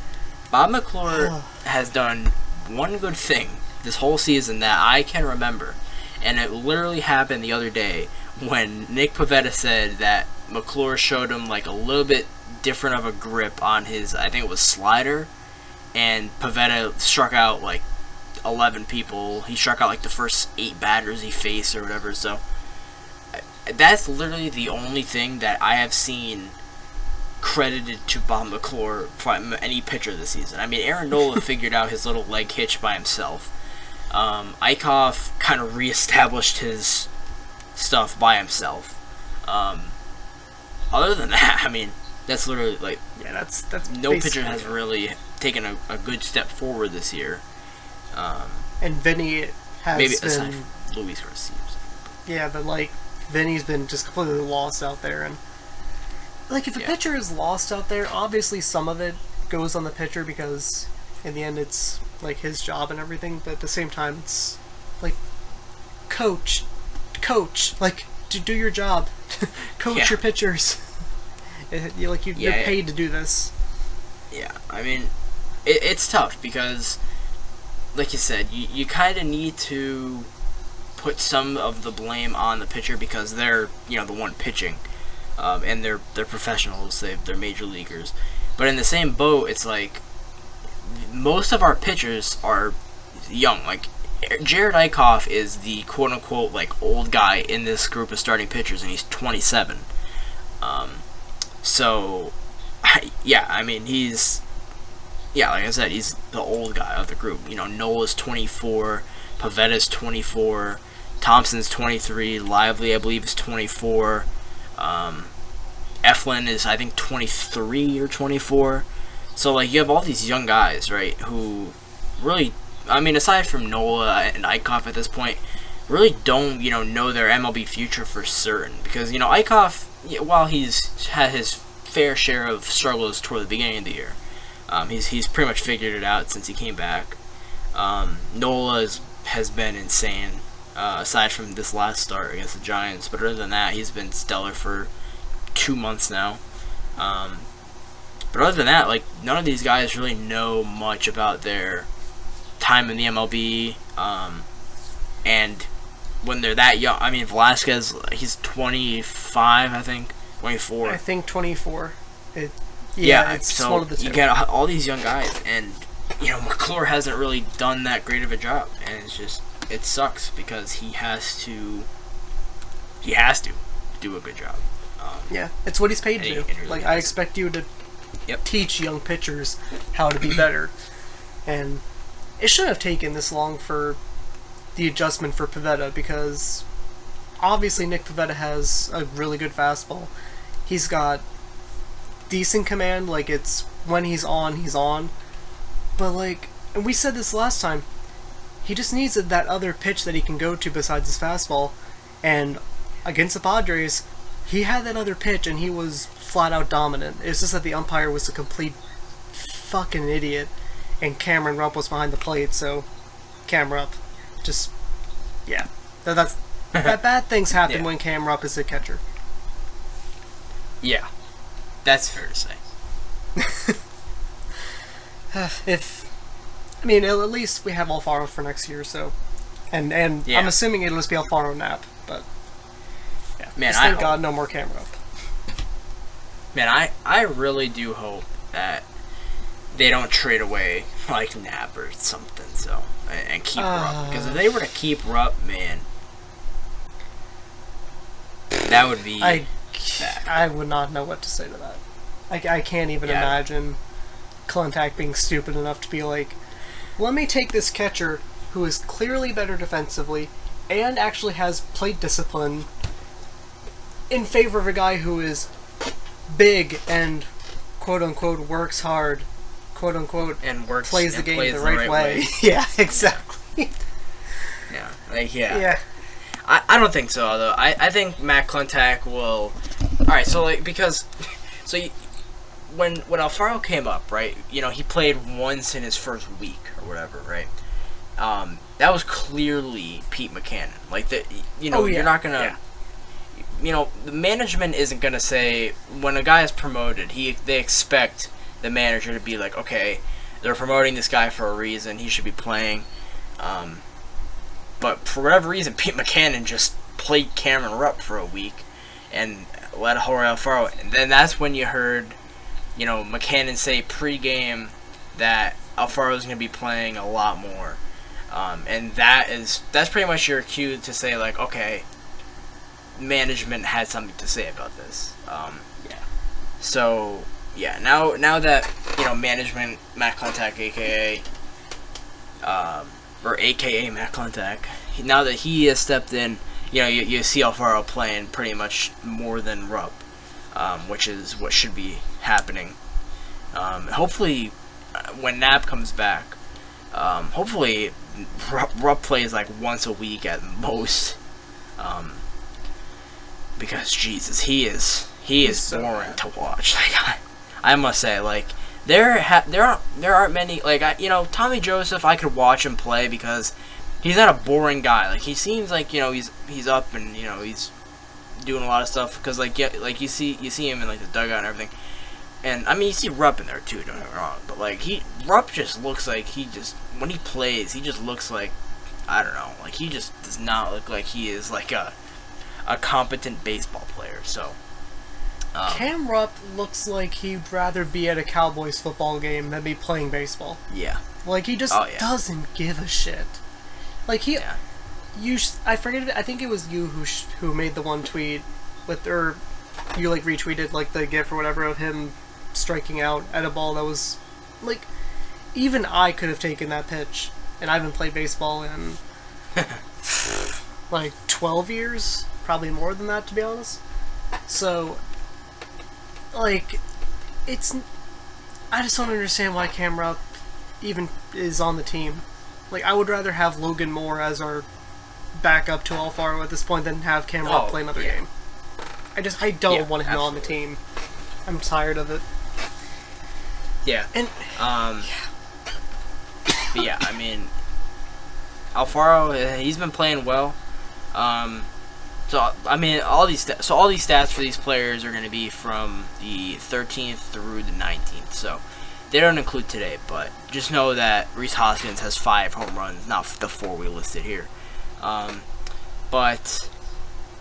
[SPEAKER 1] Bob McClure has done one good thing this whole season that I can remember. And it literally happened the other day when Nick Pivetta said that McClure showed him like a little bit different of a grip on his, I think it was slider. And Pivetta struck out like 11 people. He struck out like the first 8 batters he faced or whatever. So that's literally the only thing that I have seen credited to Bob McClure from any pitcher this season. I mean, Aaron Nola figured out his little leg hitch by himself. Eichhoff kind of reestablished his stuff by himself. Other than that, I mean, that's literally like
[SPEAKER 2] that's
[SPEAKER 1] no pitcher has really taken a good step forward this year.
[SPEAKER 2] And Vinny has
[SPEAKER 1] maybe
[SPEAKER 2] been...
[SPEAKER 1] aside from Luis Garcia.
[SPEAKER 2] Yeah, but like Vinny's been just completely lost out there, and like if a pitcher is lost out there, obviously some of it goes on the pitcher because in the end it's like his job and everything. But at the same time, it's like coach, like to do your job, coach your pitchers. You're paid to do this.
[SPEAKER 1] Yeah, I mean, it's tough because, like you said, you kind of need to put some of the blame on the pitcher because they're the one pitching, and they're professionals. They're major leaguers, but in the same boat, it's like most of our pitchers are young. Like Jared Eichhoff is the quote unquote like old guy in this group of starting pitchers, and he's 27. So, yeah, I mean he's like I said, he's the old guy of the group. Nola's 24, Pavetta's 24. Thompson's 23, Lively, I believe, is 24. Eflin is, I think, 23 or 24. So, like, you have all these young guys, right, who really, I mean, aside from Nola and Eichhoff at this point, really don't, know their MLB future for certain. Because, Eichhoff, while he's had his fair share of struggles toward the beginning of the year, he's pretty much figured it out since he came back. Nola has been insane. Aside from this last start against the Giants, but other than that, he's been stellar for 2 months now. But other than that, like none of these guys really know much about their time in the MLB. And when they're that young, I mean Velasquez, he's 25, I think, 24.
[SPEAKER 2] I think 24. It's
[SPEAKER 1] so
[SPEAKER 2] one of the two.
[SPEAKER 1] You get all these young guys, and McClure hasn't really done that great of a job, and it sucks because he has to do a good job.
[SPEAKER 2] It's what he's paid to do. Like I expect you to teach young pitchers how to be better, and it shouldn't have taken this long for the adjustment for Pivetta because obviously Nick Pivetta has a really good fastball. He's got decent command. Like it's when he's on. But like, and we said this last time. He just needs that other pitch that he can go to besides his fastball. And against the Padres, he had that other pitch and he was flat out dominant. It's just that the umpire was a complete fucking idiot and Cameron Rupp was behind the plate, so Cam Rupp just that bad things happen when Cam Rupp is a catcher.
[SPEAKER 1] Yeah. That's fair to say.
[SPEAKER 2] At least we have Alfaro for next year, so... And I'm assuming it'll just be Alfaro Nap, but... Yeah.
[SPEAKER 1] Man,
[SPEAKER 2] thank God no more camera up.
[SPEAKER 1] Man, I really do hope that they don't trade away, like, Knapp or something, so... And keep Rupp. Because if they were to keep Rupp, man... That would be...
[SPEAKER 2] I would not know what to say to that. I can't even imagine Clintack being stupid enough to be like... Let me take this catcher who is clearly better defensively and actually has plate discipline in favor of a guy who is big and quote-unquote works hard, quote-unquote,
[SPEAKER 1] and
[SPEAKER 2] plays the game the right way. Yeah, exactly.
[SPEAKER 1] Yeah. I don't think so, though. I think Matt Klentak will... Alright, so, like, because... So, when Alfaro came up, right, he played once in his first week or whatever, right? that was clearly Pete McCannon. Like that,
[SPEAKER 2] Oh, yeah.
[SPEAKER 1] you're not gonna.
[SPEAKER 2] Yeah.
[SPEAKER 1] The management isn't gonna say when a guy is promoted, they expect the manager to be like, okay, they're promoting this guy for a reason. He should be playing. But for whatever reason, Pete McCannon just played Cameron Rupp for a week and let Jorge Alfaro. And then that's when you heard, McCannon say pregame that Alfaro's going to be playing a lot more. And that's pretty much your cue to say, like, okay, management had something to say about this.
[SPEAKER 2] Yeah.
[SPEAKER 1] So, yeah, now that, management, Matt Klentak, or AKA Matt Klentak, now that he has stepped in, you see Alfaro playing pretty much more than Rupp, which is what should be happening. Hopefully, when Knapp comes back, hopefully Rupp plays like once a week at most, because Jesus, he is
[SPEAKER 2] so
[SPEAKER 1] boring
[SPEAKER 2] bad
[SPEAKER 1] to watch. Like I must say, like there aren't many, like Tommy Joseph, I could watch him play because he's not a boring guy. Like he seems like he's up and he's doing a lot of stuff because like you see him in like the dugout and everything. And I mean you see Rupp in there too, don't get me wrong, but like Rupp just looks like when he plays he just looks like, I don't know, like he just does not look like he is like a competent baseball player. So
[SPEAKER 2] Cam Rupp looks like he'd rather be at a Cowboys football game than be playing baseball.
[SPEAKER 1] Yeah.
[SPEAKER 2] Like he just doesn't give a shit. Like I forget. I think it was you who made the one tweet or you like retweeted like the GIF or whatever of him striking out at a ball that was like, even I could have taken that pitch, and I haven't played baseball in like 12 years, probably more than that to be honest. So like I just don't understand why Cam Rupp even is on the team. Like I would rather have Logan Moore as our backup to Alfaro at this point than have Cam Rupp play another game. I don't want him on the team. I'm tired of it.
[SPEAKER 1] Yeah. And but yeah, I mean Alfaro, he's been playing well. So I mean all these stats for these players are going to be from the 13th through the 19th. So they don't include today, but just know that Rhys Hoskins has 5 home runs, not the 4 we listed here. But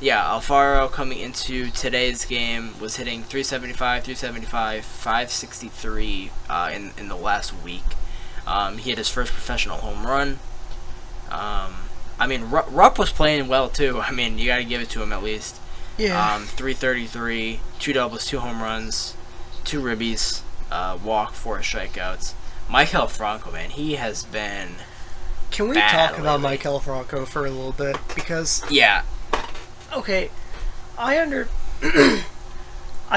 [SPEAKER 1] yeah, Alfaro coming into today's game was hitting 375, 563 in the last week. He hit his first professional home run. I mean, Rupp was playing well too. I mean, you got to give it to him at least.
[SPEAKER 2] Yeah.
[SPEAKER 1] 333, 2 doubles, 2 home runs, 2 ribbies, walk, 4 strikeouts. Maikel Franco, man, he has been.
[SPEAKER 2] Can we talk about Maikel Franco for a little bit? Because okay, I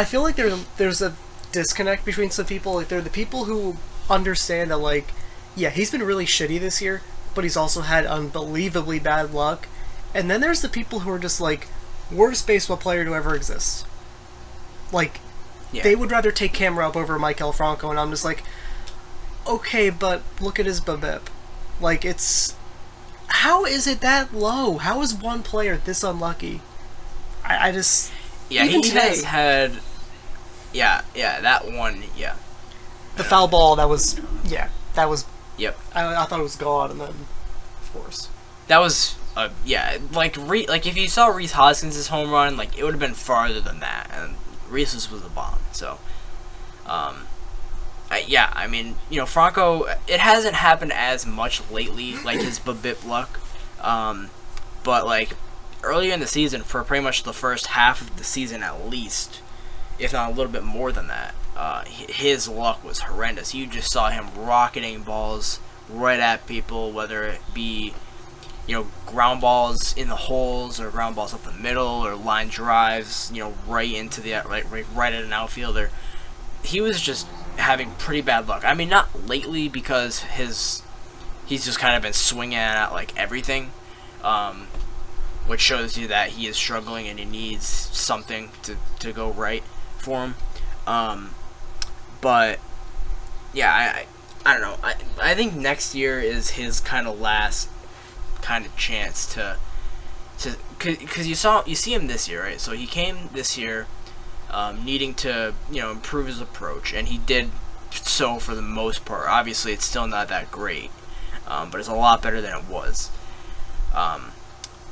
[SPEAKER 2] feel like there's a disconnect between some people. Like there are the people who understand that, like, yeah, he's been really shitty this year, but he's also had unbelievably bad luck. And then there's the people who are just like, worst baseball player to ever exist. Like, they would rather take Cam Rupp over Maikel Franco, and I'm just like, okay, but look at his BABIP. Like, how is it that low? How is one player this unlucky? I just...
[SPEAKER 1] Yeah, he has had... Yeah, that one, yeah.
[SPEAKER 2] The foul ball, that was... Yeah, that was...
[SPEAKER 1] Yep.
[SPEAKER 2] I thought it was gone, and then, of course.
[SPEAKER 1] That was... yeah, like if you saw Rhys Hoskins' home run, like, it would have been farther than that, and Rhys was a bomb, so... yeah, I mean, Franco, it hasn't happened as much lately, like his BABIP luck. But, like, earlier in the season, for pretty much the first half of the season at least, if not a little bit more than that, his luck was horrendous. You just saw him rocketing balls right at people, whether it be, ground balls in the holes or ground balls up the middle or line drives, right into the right at an outfielder. He was just having pretty bad luck. I mean, not lately because he's just kind of been swinging at like everything, which shows you that he is struggling and he needs something to go right for him. But yeah, I don't know. I think next year is his kind of last kind of chance to because you see him this year, right? So he came this year needing to improve his approach, and he did so for the most part. Obviously, it's still not that great, but it's a lot better than it was.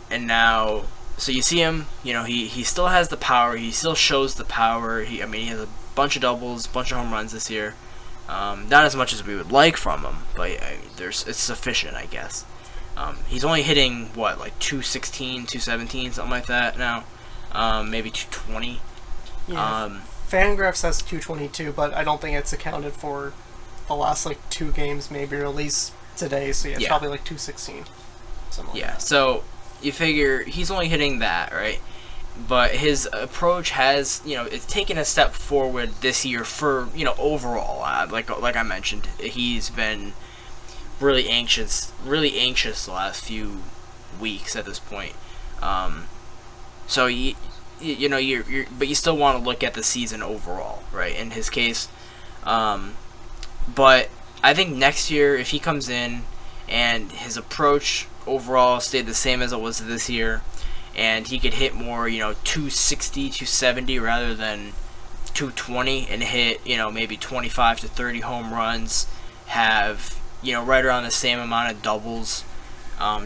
[SPEAKER 1] And now, so you see him, he still has the power. He still shows the power. He has a bunch of doubles, bunch of home runs this year. Not as much as we would like from him, but it's sufficient, I guess. He's only hitting, like 216, 217, something like that now. Maybe 220.
[SPEAKER 2] Yeah. Fangraphs says 222, but I don't think it's accounted for the last, 2 games, maybe, or at least today, so it's probably, 216. Something like that. So you figure he's only hitting that, right? But his approach has, it's taken a step forward this year for, overall. Like I mentioned, he's been really anxious the last few weeks at this point. So but you still want to look at the season overall, right? In his case, but I think next year if he comes in and his approach overall stayed the same as it was this year, and he could hit more, 260, 270 rather than 220, and hit, maybe 25 to 30 home runs, have, right around the same amount of doubles,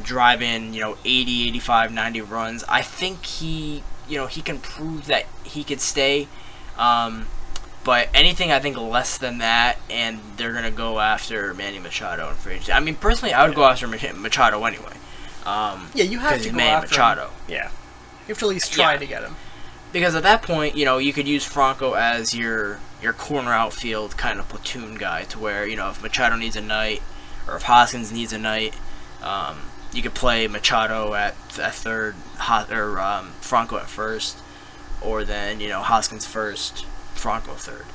[SPEAKER 2] drive in, 80, 85, 90 runs. I think he can prove that he could stay. But anything, I think, less than that, and they're going to go after Manny Machado in free agency. I mean, personally, I would go after Machado anyway. You have to go after Machado. Him. Yeah. You have to at least try to get him.
[SPEAKER 1] Because at that point, you could use Franco as your corner outfield kind of platoon guy, to where, if Machado needs a night, or if Hoskins needs a night, you could play Machado at third, or Franco at first, or then, Hoskins first, Franco third.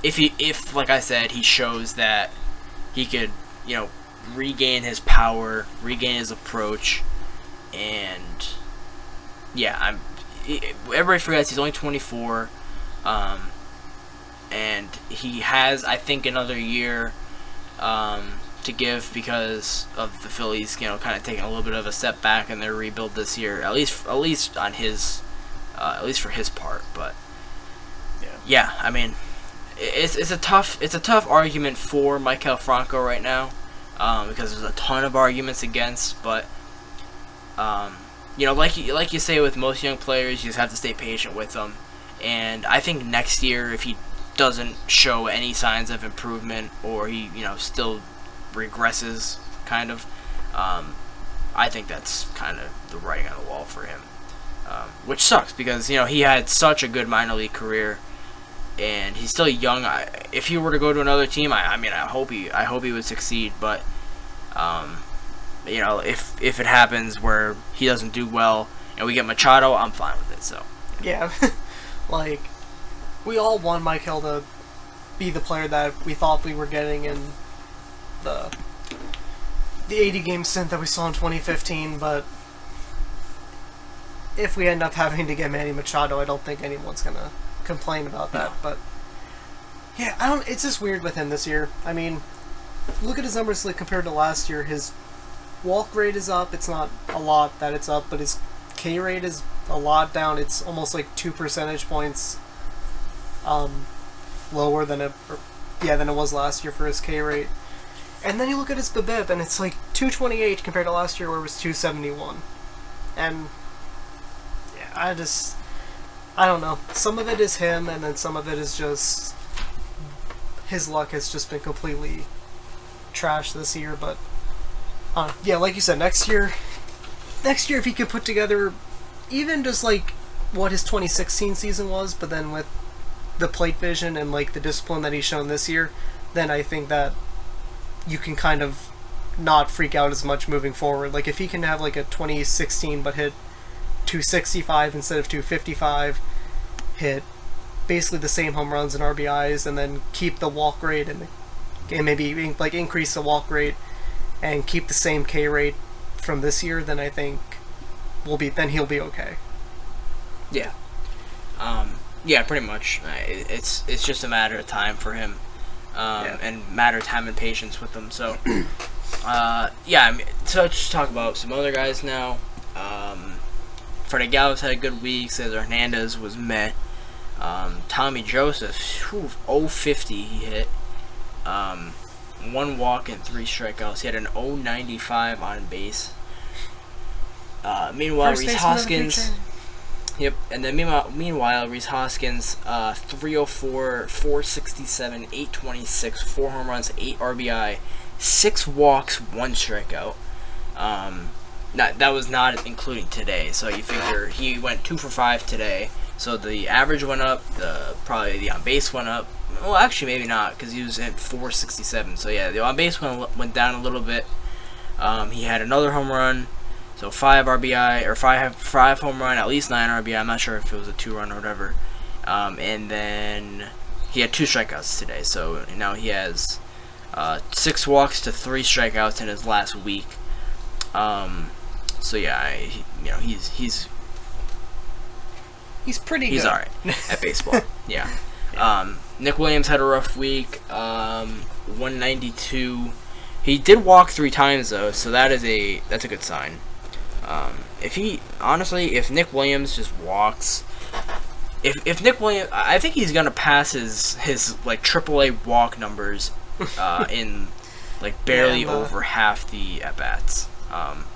[SPEAKER 1] If like I said, he shows that he could, regain his power, regain his approach, and everybody forgets he's only 24, and he has, I think, another year to give because of the Phillies, kind of taking a little bit of a step back in their rebuild this year, at least on his, at least for his part. But I mean, it's a tough argument for Maikel Franco right now. Because there's a ton of arguments against, but like you say with most young players, you just have to stay patient with them. And I think next year, if he doesn't show any signs of improvement, or he still regresses, kind of, I think that's kind of the writing on the wall for him, which sucks because he had such a good minor league career. And he's still young. If he were to go to another team, I hope he would succeed. But if it happens where he doesn't do well and we get Machado, I'm fine with it. So
[SPEAKER 2] we all want Maikel to be the player that we thought we were getting in the 80-game stint that we saw in 2015. But if we end up having to get Manny Machado, I don't think anyone's gonna complain about that. But it's just weird with him this year. I mean, look at his numbers compared to last year. His walk rate is up. It's not a lot that it's up, but his K rate is a lot down. It's almost 2 percentage points lower than it was last year for his K rate. And then you look at his BABIP, and it's 228 compared to last year where it was 271. And I don't know. Some of it is him, and then some of it is just his luck has just been completely trash this year. But like you said, next year if he could put together even just what his 2016 season was, but then with the plate vision and the discipline that he's shown this year, then I think that you can kind of not freak out as much moving forward. If he can have a 2016 but hit 265 instead of 255, hit basically the same home runs and RBIs, and then keep the walk rate and maybe increase the walk rate and keep the same K rate from this year, then I think he'll be okay.
[SPEAKER 1] Pretty much. It's just a matter of time for him, and matter of time and patience with him. So Yeah, I mean, so let's just talk about some other guys now. Freddie Galvis had a good week. Cesar Hernandez was meh. Tommy Joseph, 050 he hit. One walk and 3 strikeouts. He had an 095 on base. Meanwhile, Rhys Hoskins. Yep, and then meanwhile, Rhys Hoskins, 304, 467, 826, 4 home runs, 8 RBI, 6 walks, 1 strikeout. That was not including today, so you figure he went 2 for 5 today. So the average went up, probably the on base went up. Well, actually maybe not, because he was at 467. So yeah, the on base went down a little bit. He had another home run, so 5 RBI or 5 home run, at least 9 RBI. I'm not sure if it was a 2-run or whatever. And then he had 2 strikeouts today. So now he has 6 walks to 3 strikeouts in his last week. So yeah, he's
[SPEAKER 2] pretty good.
[SPEAKER 1] He's alright at baseball. Yeah. Nick Williams had a rough week. 192. He did walk 3 times though, so that's a good sign. If Nick Williams just walks, if Nick Williams, I think he's gonna pass his like AAA walk numbers in like barely over half the at bats,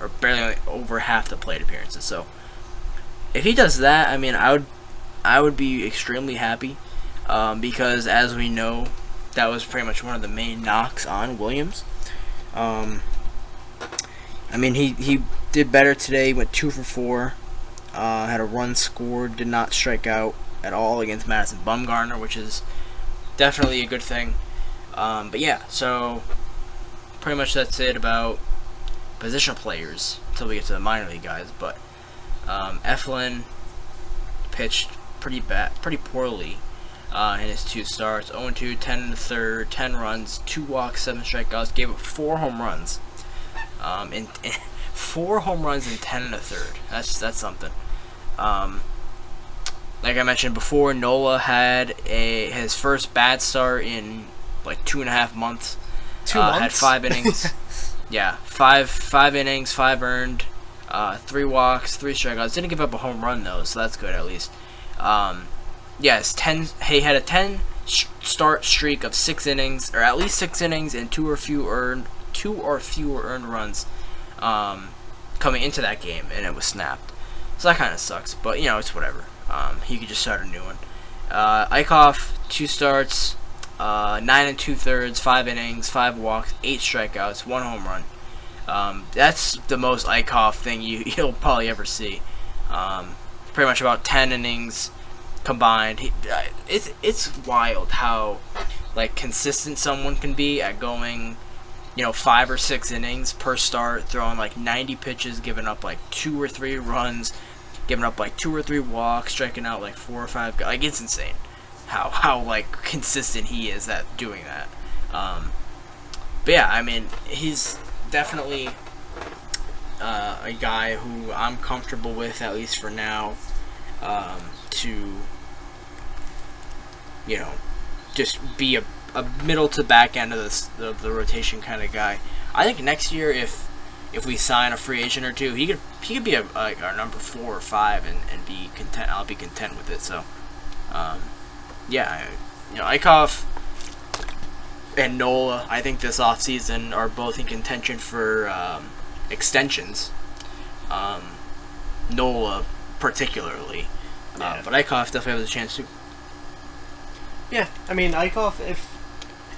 [SPEAKER 1] or barely over half the plate appearances. So if he does that, I mean, I would be extremely happy, because as we know, that was pretty much one of the main knocks on Williams. I mean, he did better today. Went 2 for 4. Had a run scored. Did not strike out at all against Madison Bumgarner, which is definitely a good thing. But yeah, so pretty much that's it about positional players until we get to the minor league guys. But Eflin pitched pretty poorly in his 2 starts. 0-2, 10 in the third, 10 runs, 2 walks, 7 strikeouts. Gave up 4 home runs. And 4 home runs and 10 in the third. That's something. Like I mentioned before, Nola had his first bad start in like 2.5 months.
[SPEAKER 2] 2 months?
[SPEAKER 1] Had 5 innings. Yeah, 5 innings, 5 earned, 3 walks, 3 strikeouts. Didn't give up a home run though, so that's good at least. Yes, he had a 10 start streak of 6 innings, or at least 6 innings, and 2 or fewer earned runs coming into that game, and it was snapped. So that kind of sucks, but it's whatever. He could just start a new one. Eichhoff, 2 starts, 9 2/3, 5 innings, 5 walks, 8 strikeouts, 1 home run. That's the most Eichhoff thing you'll probably ever see. Pretty much about 10 innings combined. It's wild how like consistent someone can be at going 5 or 6 innings per start, throwing like 90 pitches, giving up like 2 or 3 runs, giving up like 2 or 3 walks, striking out like 4 or 5 guys. Like, it's insane how like consistent he is at doing that. But yeah, I mean, he's definitely a guy who I'm comfortable with, at least for now, to just be a middle to back end of the rotation kind of guy. I think next year, if we sign a free agent or two, he could be our number 4 or 5 and be content. I'll be content with it. So, yeah, Eichhoff and Nola, I think this offseason are both in contention for extensions. Nola particularly, but Eichhoff definitely has a chance to.
[SPEAKER 2] Yeah, I mean, Eichhoff,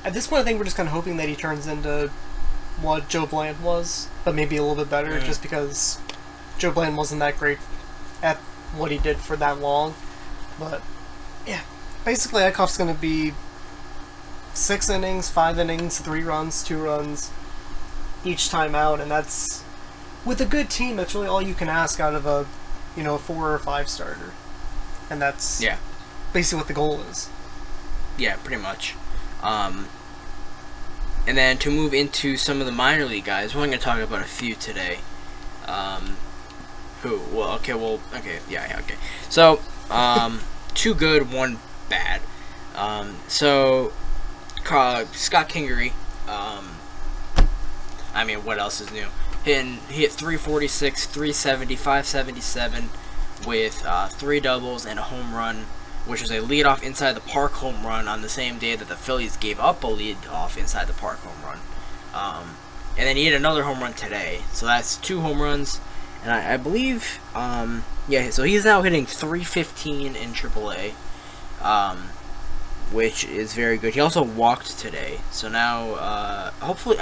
[SPEAKER 2] at this point I think we're just kind of hoping that he turns into what Joe Bland was, but maybe a little bit better, just because Joe Bland wasn't that great at what he did for that long. But, yeah, basically Eichhoff's going to be 6 innings, 5 innings, 3 runs, 2 runs each time out, and that's, with a good team, that's really all you can ask out of a 4 or 5 starter. And that's basically what the goal is.
[SPEAKER 1] Yeah, pretty much. And then to move into some of the minor league guys, we're only going to talk about a few today. Okay. So, 2 good, 1 bad. Scott Kingery, I mean, what else is new? He hit 346, 370, 577 with 3 doubles and a home run, which was a leadoff inside the park home run on the same day that the Phillies gave up a leadoff inside the park home run. And then he hit another home run today, so that's 2 home runs. And I believe, so he's now hitting 315 in AAA, which is very good. He also walked today, so now, hopefully,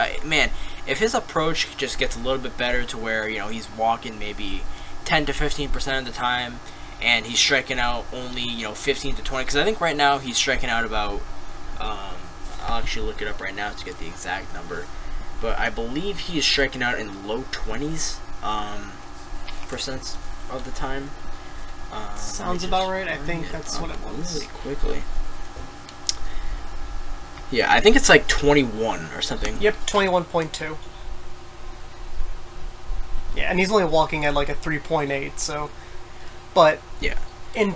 [SPEAKER 1] if his approach just gets a little bit better to where, he's walking maybe 10 to 15% of the time, and he's striking out only, 15 to 20, because I think right now he's striking out about, I'll actually look it up right now to get the exact number, but I believe he is striking out in low 20s, percent of the time.
[SPEAKER 2] Sounds about right. I think that's what it was.
[SPEAKER 1] Really quickly. Yeah, I think it's like 21 or something.
[SPEAKER 2] Yep, 21.2. Yeah, and he's only walking at like a 3.8. So, but
[SPEAKER 1] yeah,
[SPEAKER 2] in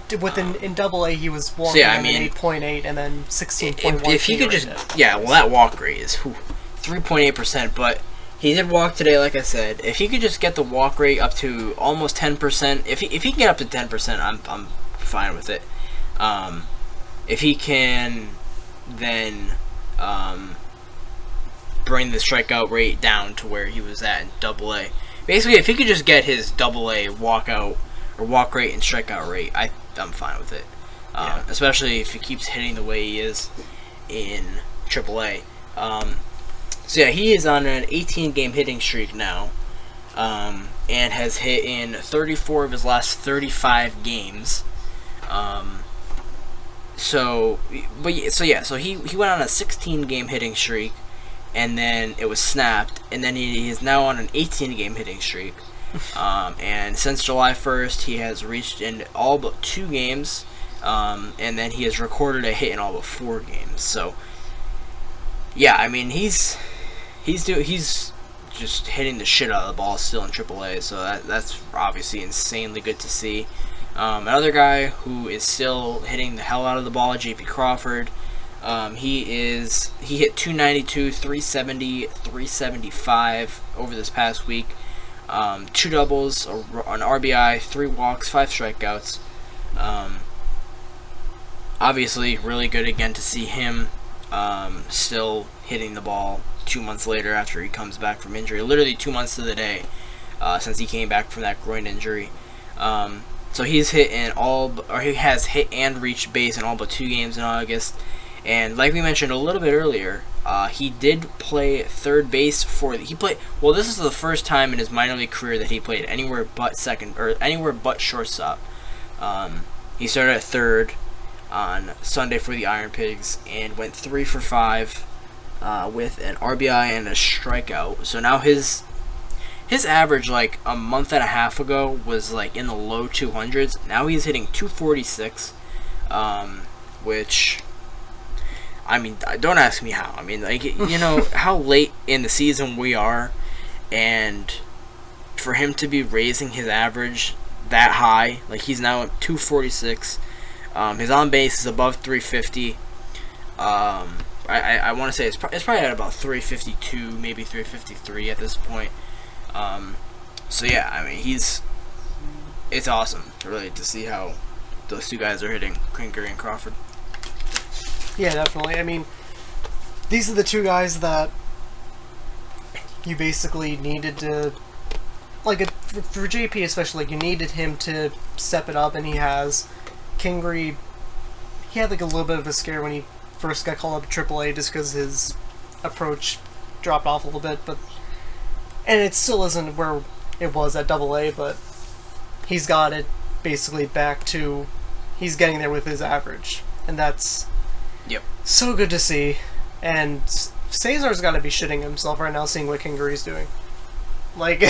[SPEAKER 2] Double A he was walking at an 8.8 and then 16.1.
[SPEAKER 1] If he could just that walk rate is 3.8%, but. He did walk today, like I said. If he could just get the walk rate up to almost 10%, if he can get up to 10%, I'm fine with it. If he can then bring the strikeout rate down to where he was at in Double A. Basically, if he could just get his Double A walk rate and strikeout rate, I'm fine with it. Especially if he keeps hitting the way he is in Triple A. So yeah, he is on an 18-game hitting streak now, and has hit in 34 of his last 35 games. So he went on a 16-game hitting streak, and then it was snapped, and then he is now on an 18-game hitting streak. And since July 1st, he has reached in all but 2 games, and then he has recorded a hit in all but 4 games. So yeah, I mean he's just hitting the shit out of the ball still in AAA, so that's obviously insanely good to see. Another guy who is still hitting the hell out of the ball, J.P. Crawford. He hit 292, 370, 375 over this past week. 2 doubles, an RBI, 3 walks, 5 strikeouts. Obviously, really good again to see him still hitting the ball 2 months later after he comes back from injury. Literally 2 months to the day since he came back from that groin injury. So he has hit and reached base in all but 2 games in August. And like we mentioned a little bit earlier, he did play third base this is the first time in his minor league career that he played anywhere but second or anywhere but shortstop. He started at third on Sunday for the Iron Pigs and went 3 for 5 with an RBI and a strikeout. So now his average like a month and a half ago was like in the low 200s. Now he's hitting 246, which, I mean, don't ask me how. I mean, like, how late in the season we are, and for him to be raising his average that high, like he's now at 246. His on base is above 350. I want to say it's probably at about 352, maybe 353 at this point. So yeah, I mean it's awesome really to see how those 2 guys are hitting, Kingery and Crawford.
[SPEAKER 2] Yeah, definitely. I mean, these are the 2 guys that you basically needed to, like, for JP especially, like, you needed him to step it up, and he has. Kingery, he had like a little bit of a scare when he first got called up to AAA just because his approach dropped off a little bit, and it still isn't where it was at AA, but he's got it basically back to, he's getting there with his average, and that's so good to see. And Cesar's got to be shitting himself right now seeing what Kingery's doing. Like,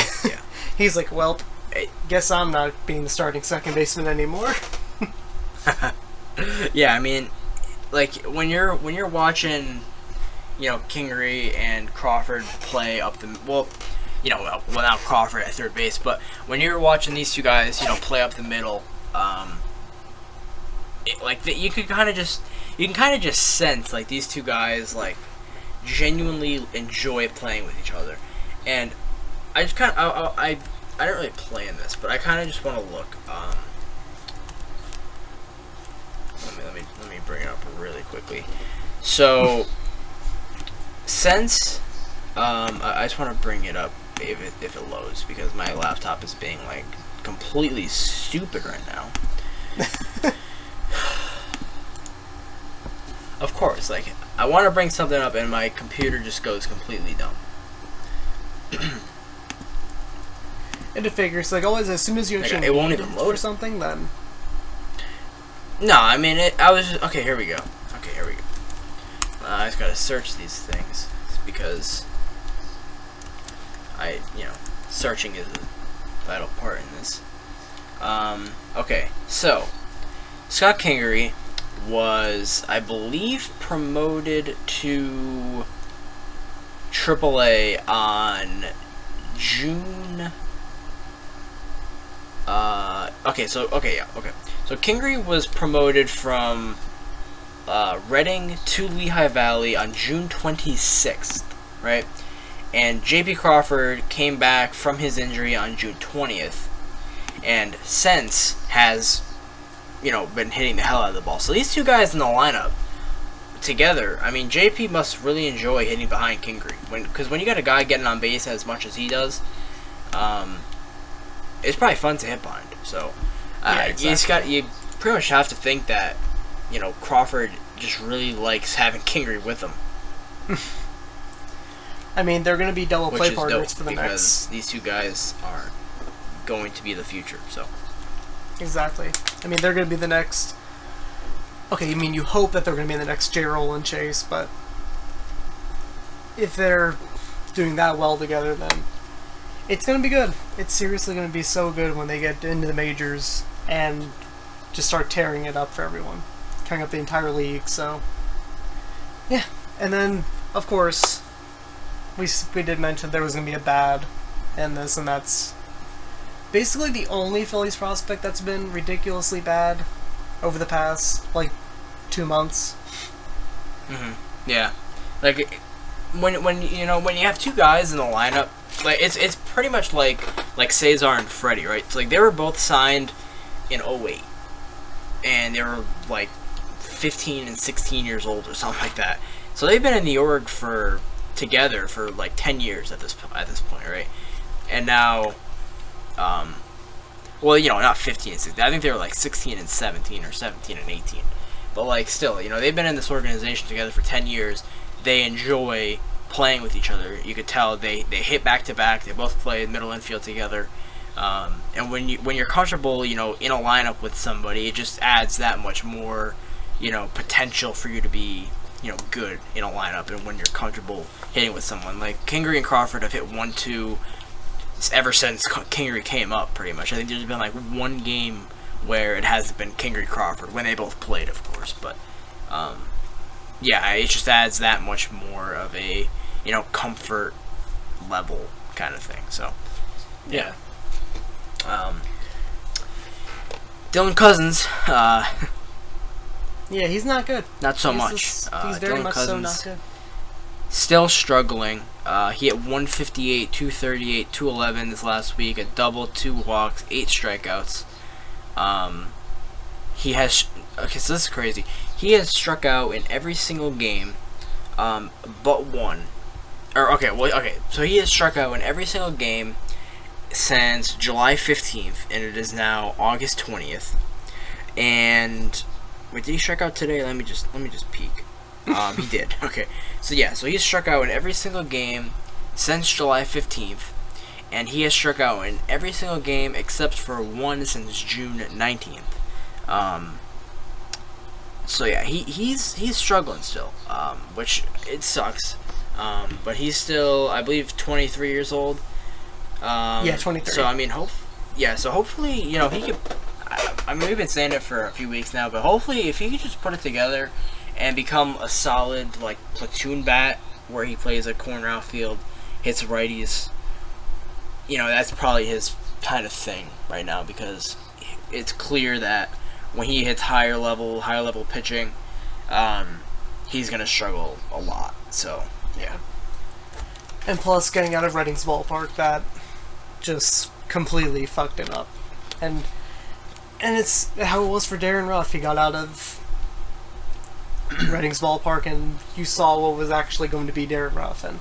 [SPEAKER 2] he's like, well, I guess I'm not being the starting second baseman anymore.
[SPEAKER 1] Yeah, I mean, like when you're watching, Kingery and Crawford play up the without Crawford at third base, but when you're watching these 2 guys, play up the middle, you can kind of just sense like these 2 guys like genuinely enjoy playing with each other, And I just kind of I don't really plan this, but I kind of just want to look. Let me bring it up really quickly. So since I just want to bring it up if it loads, because my laptop is being like completely stupid right now. Of course, like I want to bring something up and my computer just goes completely dumb.
[SPEAKER 2] And it figures like always, as soon as you actually
[SPEAKER 1] it won't even load
[SPEAKER 2] for something, then
[SPEAKER 1] no, I mean I was just, okay. Here we go. I just gotta search these things because searching is a vital part in this. Okay, so Scott Kingery was, I believe, promoted to AAA on June. So Kingery was promoted from Reading to Lehigh Valley on June 26th, right? And J.P. Crawford came back from his injury on June 20th, and since has, been hitting the hell out of the ball. So these two guys in the lineup together, I mean, JP must really enjoy hitting behind Kingery. Because when you got a guy getting on base as much as he does, it's probably fun to hit behind. So
[SPEAKER 2] yeah, exactly.
[SPEAKER 1] you pretty much have to think that, Crawford just really likes having Kingery with him.
[SPEAKER 2] I mean, they're going to be double
[SPEAKER 1] Which
[SPEAKER 2] play
[SPEAKER 1] is
[SPEAKER 2] partners
[SPEAKER 1] dope,
[SPEAKER 2] for the
[SPEAKER 1] because
[SPEAKER 2] next.
[SPEAKER 1] these two guys are going to be the future. So
[SPEAKER 2] Exactly. I mean, they're going to be the next. Okay, you mean you hope that they're going to be the next J. Roll and Chase, but if they're doing that well together, then it's going to be good. It's seriously going to be so good when they get into the majors and just start tearing it up for everyone, tearing up the entire league. So yeah, and then of course we did mention there was going to be a bad in this, and that's basically the only Phillies prospect that's been ridiculously bad over the past, 2 months.
[SPEAKER 1] Yeah, like when you have two guys in the lineup, like it's pretty much like Cesar and Freddie, right? It's like they were both signed in 2008, and they were like 15 and 16 years old or something like that. So they've been in the org together for like 10 years at this point, right? And now, not 15 and 16. I think they were like 16 and 17 or 17 and 18. But still, they've been in this organization together for 10 years. They enjoy playing with each other. You could tell they hit back to back. They both play middle infield together. And when you're comfortable, in a lineup with somebody, it just adds that much more, potential for you to be, good in a lineup. And when you're comfortable hitting with someone, like Kingery and Crawford have hit 1-2 ever since Kingery came up, pretty much. I think there's been one game where it hasn't been Kingery Crawford, when they both played, of course. But it just adds that much more of a comfort level kind of thing. So yeah. Dylan Cousins,
[SPEAKER 2] Yeah, he's not good.
[SPEAKER 1] not so
[SPEAKER 2] He's
[SPEAKER 1] much.
[SPEAKER 2] he's very
[SPEAKER 1] Dylan
[SPEAKER 2] much
[SPEAKER 1] Cousins
[SPEAKER 2] so not good.
[SPEAKER 1] still struggling. He hit 158, 238, 211 this last week, a double, 2 walks, 8 strikeouts. He has so this is crazy. He has struck out in every single game, but one. So he has struck out in every single game since July 15th, and it is now August 20th. And wait, did he strike out today? Let me just peek. He did. Okay. So he's struck out in every single game since July 15th, and he has struck out in every single game except for one since June 19th. He's struggling still, which it sucks. But he's still, I believe, 23 years old.
[SPEAKER 2] 23.
[SPEAKER 1] So I mean, hopefully, he could. I mean, we've been saying it for a few weeks now, but hopefully, if he could just put it together and become a solid platoon bat, where he plays a corner outfield, hits righties, that's probably his kind of thing right now, because it's clear that when he hits higher level pitching, he's gonna struggle a lot. So yeah.
[SPEAKER 2] And plus, getting out of Reading's ballpark, that just completely fucked him up. And it's how it was for Darren Ruff. He got out of Reading's ballpark, and you saw what was actually going to be Darren Ruff. And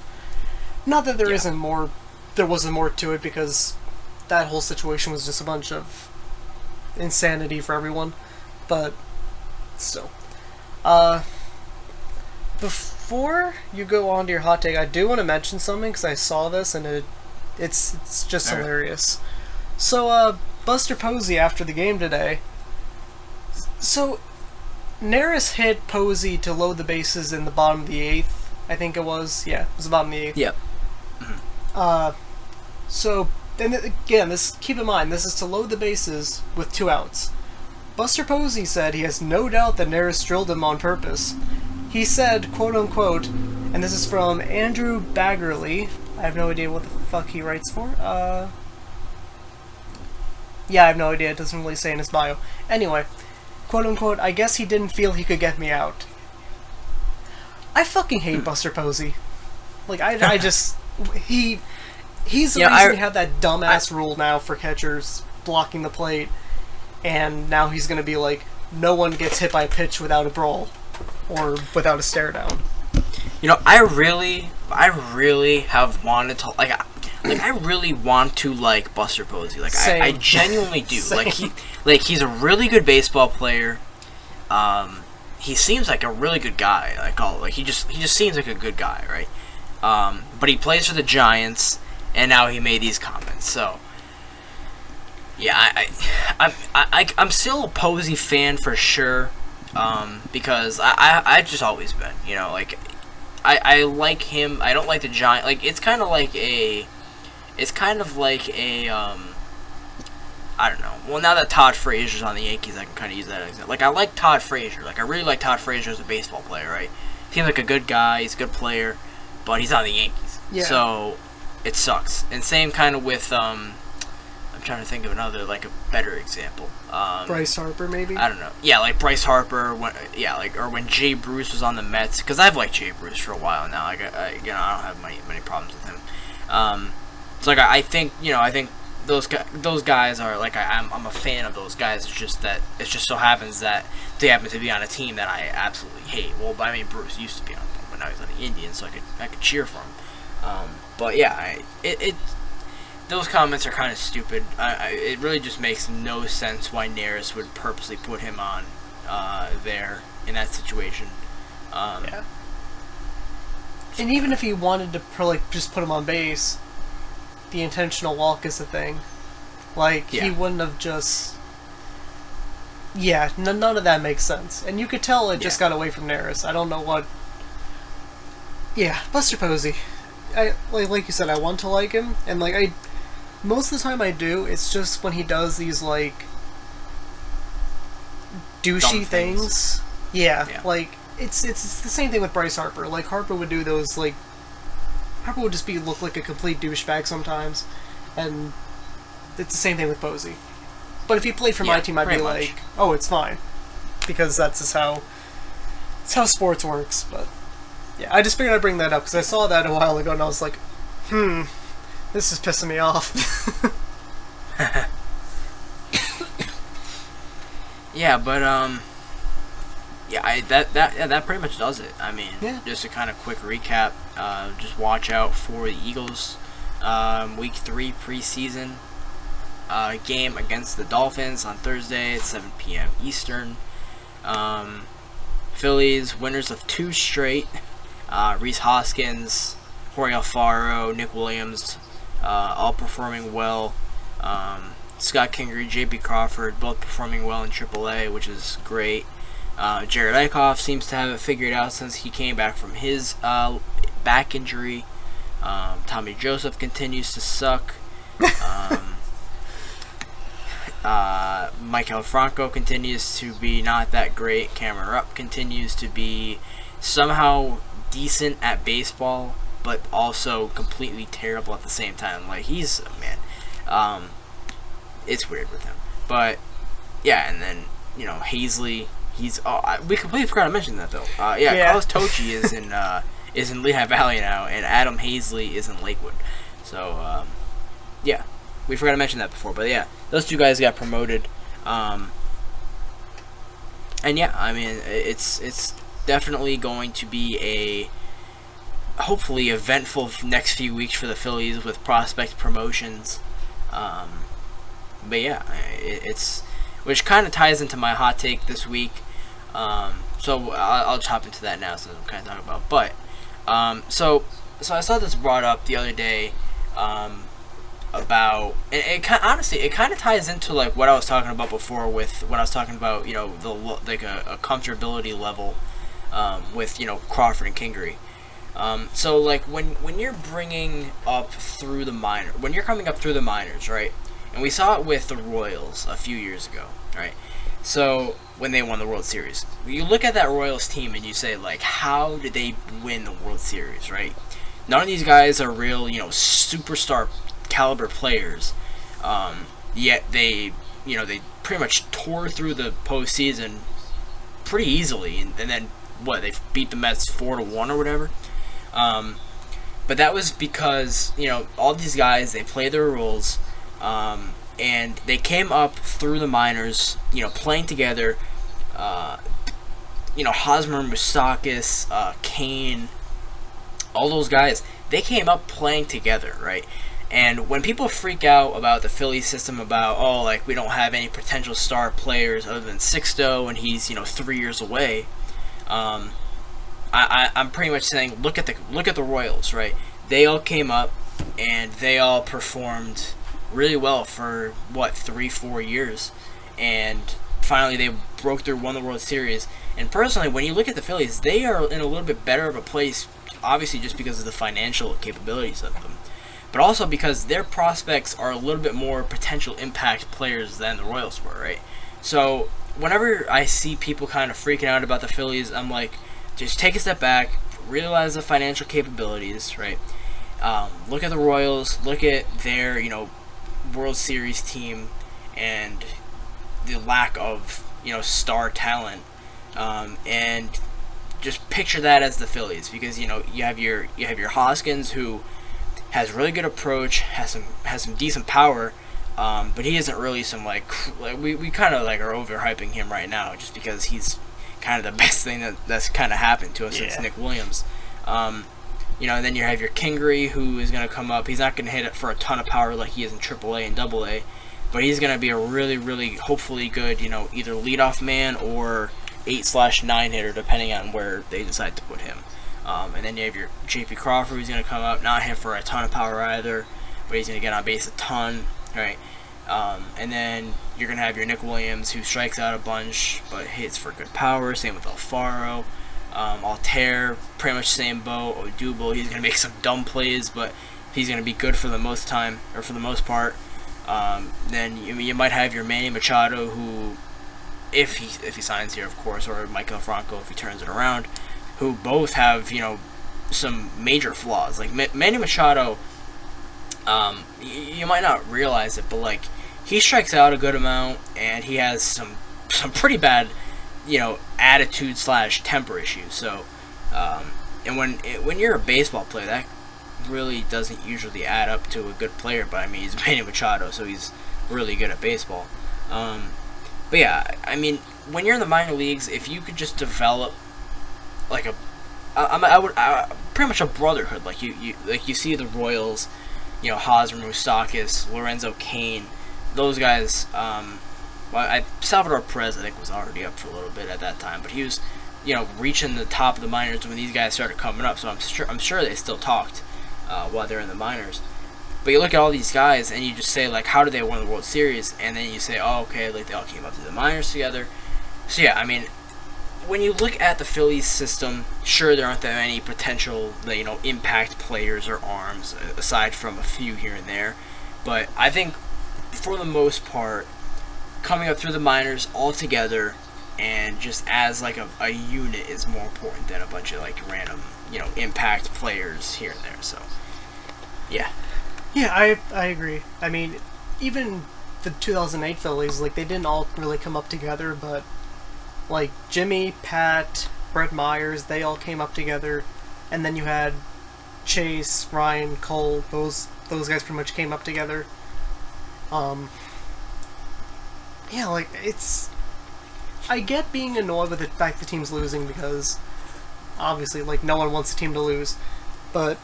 [SPEAKER 2] not that there isn't more, there wasn't more to it, because that whole situation was just a bunch of insanity for everyone. But still, before you go on to your hot take, I do want to mention something because I saw this and it's just hilarious. So, Buster Posey after the game today. So, Neris hit Posey to load the bases in the bottom of the 8th. I think it was. Yeah, it was the bottom of the 8th.
[SPEAKER 1] Yep.
[SPEAKER 2] So, and again, this keep in mind, this is to load the bases with 2 outs. Buster Posey said he has no doubt that Neris drilled him on purpose. He said, quote unquote, and this is from Andrew Baggerly. I have no idea what the fuck he writes for. Yeah, I have no idea. It doesn't really say in his bio. Anyway, quote unquote, I guess he didn't feel he could get me out. I fucking hate Buster Posey. Like, I just... He's the reason we have that dumbass rule now for catchers blocking the plate, and now he's gonna be like, no one gets hit by a pitch without a brawl, or without a stare down.
[SPEAKER 1] You know, I really have wanted to, I really want to like Buster Posey. Like, I genuinely do.
[SPEAKER 2] Same.
[SPEAKER 1] He's a really good baseball player. He seems like a really good guy. He just seems like a good guy, right? But he plays for the Giants, and now he made these comments. So, yeah, I'm still a Posey fan for sure. Because I've just always been, you know, like, I like him. I don't like the Giant. Like, it's kind of like a, I don't know. Well, now that Todd Frazier's on the Yankees, I can kind of use that as example. Like, I like Todd Frazier. Like, I really like Todd Frazier as a baseball player, right? Seems like a good guy. He's a good player, but he's on the Yankees. Yeah. So, it sucks. And same kind of with, I'm trying to think of another, like, a better example.
[SPEAKER 2] Bryce Harper, maybe?
[SPEAKER 1] I don't know. Yeah, like Bryce Harper, or when Jay Bruce was on the Mets, because I've liked Jay Bruce for a while now. I don't have many problems with him. So, like, I think those guys are, like, I'm a fan of those guys. It's just that, it just so happens that they happen to be on a team that I absolutely hate. Well, I mean, Bruce used to be on them, but now he's on the Indians, so I could cheer for him. But yeah, those comments are kind of stupid. It really just makes no sense why Neris would purposely put him on there in that situation.
[SPEAKER 2] Yeah. And even if he wanted to just put him on base, the intentional walk is the thing. Like, he wouldn't have just... Yeah, none of that makes sense. And you could tell it just got away from Neris. I don't know what... Yeah, Buster Posey. Like you said, I want to like him, and like most of the time I do. It's just when he does these like douchey things. Yeah, like it's the same thing with Bryce Harper. Like, Harper would do those, like, Harper would just look like a complete douchebag sometimes, and it's the same thing with Posey. But if he played for my team, I'd be like, oh, it's fine, because it's how sports works. But yeah, I just figured I'd bring that up because I saw that a while ago and I was like, this is pissing me off.
[SPEAKER 1] Yeah, but that pretty much does it. I mean, just a kind of quick recap. Just watch out for the Eagles Week 3 preseason game against the Dolphins on Thursday at 7 p.m. Eastern. Phillies winners of 2 straight. Rhys Hoskins, Jorge Alfaro, Nick Williams, all performing well. Scott Kingery, J.P. Crawford, both performing well in AAA, which is great. Jared Eichhoff seems to have it figured out since he came back from his back injury. Tommy Joseph continues to suck. Michael Franco continues to be not that great. Cameron Rupp continues to be somehow decent at baseball, but also completely terrible at the same time. Like, he's, man, it's weird with him. But yeah, and then, you know, Hazley, we completely forgot to mention that though. Carlos Tocci is is in Lehigh Valley now, and Adam Hazley is in Lakewood. So yeah, we forgot to mention that before, but yeah, those two guys got promoted. And yeah, I mean, it's definitely going to be a hopefully eventful next few weeks for the Phillies with prospect promotions. But yeah, it's which kind of ties into my hot take this week. So I'll hop into that now, since I'm kind of talking about. But so I saw this brought up the other day. About it honestly, it kind of ties into like what I was talking about before with when I was talking about the like a comfortability level with Crawford and Kingery. So like when you're bringing up through the when you're coming up through the minors, right? And we saw it with the Royals a few years ago, right? So when they won the World Series, you look at that Royals team and you say like, how did they win the World Series, right? None of these guys are real, superstar caliber players, yet they pretty much tore through the postseason pretty easily, and then they beat the Mets 4-1 or whatever. But that was because all these guys, they play their roles, and they came up through the minors, playing together. Hosmer, Moustakas, Kane, all those guys, they came up playing together, right? And when people freak out about the Philly system, about we don't have any potential star players other than Sixto, and he's 3 years away, I'm pretty much saying look at the Royals, right? They all came up and they all performed really well for 3-4 years, and finally they broke through, won the World Series. And personally, when you look at the Phillies, they are in a little bit better of a place, obviously just because of the financial capabilities of them, but also because their prospects are a little bit more potential impact players than the Royals were, right? So whenever I see people kind of freaking out about the Phillies, I'm like, just take a step back, realize the financial capabilities, right? Look at the Royals, look at their, World Series team, and the lack of, star talent, and just picture that as the Phillies, because you have your Hoskins, who has really good approach, has some decent power, but he isn't really some we kind of are overhyping him right now just because he's kind of the best thing that's kind of happened to us since Nick Williams. And then you have your Kingery, who is going to come up. He's not going to hit it for a ton of power like he is in AAA and AA, but he's going to be a really, really hopefully good either leadoff man or 8/9 hitter, depending on where they decide to put him. And then you have your J.P. Crawford, who's going to come up, not hit for a ton of power either, but he's going to get on base a ton, right? And then you're going to have your Nick Williams, who strikes out a bunch, but hits for good power. Same with Alfaro. Altair, pretty much same boat. Odubel, he's going to make some dumb plays, but he's going to be good for the most part. Then you might have your Manny Machado, who, if he signs here, of course, or Michael Franco if he turns it around, who both have some major flaws. Like Manny Machado, you might not realize it, but he strikes out a good amount, and he has some pretty bad attitude / temper issues. So and when you're a baseball player, that really doesn't usually add up to a good player. But I mean, he's Manny Machado, so he's really good at baseball. But yeah, I mean, when you're in the minor leagues, if you could just develop I would pretty much a brotherhood, like you see the Royals, Hosmer, Moustakas, Lorenzo Cain, those guys. Salvador Perez, I think, was already up for a little bit at that time, but he was, reaching the top of the minors when these guys started coming up. So I'm sure they still talked while they're in the minors. But you look at all these guys and you just say how did they win the World Series? And then you say, oh, okay, they all came up to the minors together. So yeah, I mean, when you look at the Phillies system, sure, there aren't that many potential, impact players or arms, aside from a few here and there. But I think, for the most part, coming up through the minors all together and just as a unit is more important than a bunch of random, impact players here and there. So, yeah.
[SPEAKER 2] Yeah, I agree. I mean, even the 2008 Phillies, they didn't all really come up together, but Jimmy, Pat, Brett Myers, they all came up together. and then you had Chase, Ryan, Cole. Those guys pretty much came up together. Yeah, like, it's... I get being annoyed with the fact the team's losing because, obviously, like, no one wants the team to lose. But,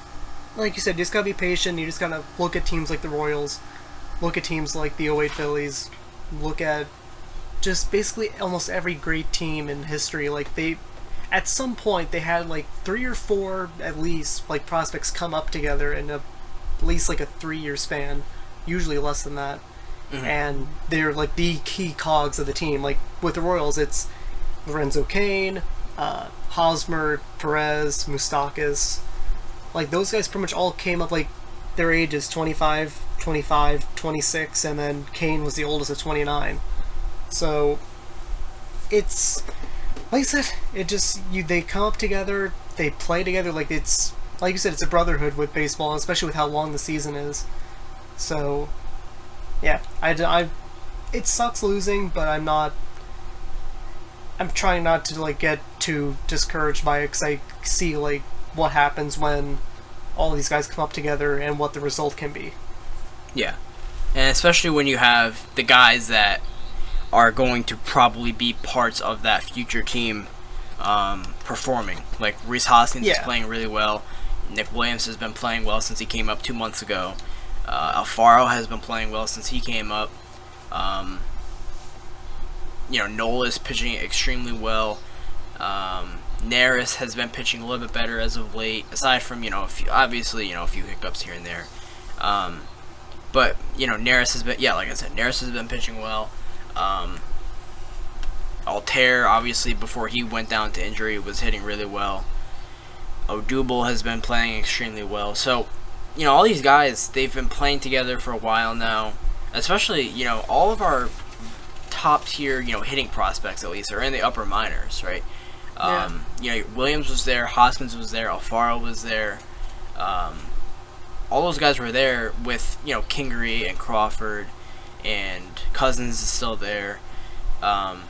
[SPEAKER 2] like you said, you just gotta be patient. You just gotta look at teams like the Royals, look at teams like the '08 Phillies, look at just basically almost every great team in history. Like, they... At some point, they had, like, 3 or 4, at least, like, prospects come up together in at least, like, a 3-year span. Usually less than that. Mm-hmm. And they're like the key cogs of the team. Like with the Royals, it's Lorenzo Cain, Hosmer, Perez, Moustakas. Like those guys pretty much all came up like their ages 25, 26, and then Cain was the oldest at 29. So it's like I said, it just they come up together, they play together. Like it's like you said, it's a brotherhood with baseball, especially with how long the season is. So. Yeah, it sucks losing, but I'm trying not to, like, get too discouraged by it, because I see, like, what happens when all these guys come up together and what the result can be.
[SPEAKER 1] Yeah, and especially when you have the guys that are going to probably be parts of that future team performing. Like, Rhys Hoskins is playing really well. Nick Williams has been playing well since he came up 2 months ago. Alfaro has been playing well since he came up. Nola is pitching extremely well. Neris has been pitching a little bit better as of late, aside from, a few hiccups here and there. But Neris has been, like I said, Neris has been pitching well. Altair, obviously, before he went down to injury, was hitting really well. Odubel has been playing extremely well. So, all these guys, they've been playing together for a while now. Especially, all of our top tier, hitting prospects at least are in the upper minors, right? Williams was there, Hoskins was there, Alfaro was there. All those guys were there with, Kingery and Crawford, and Cousins is still there.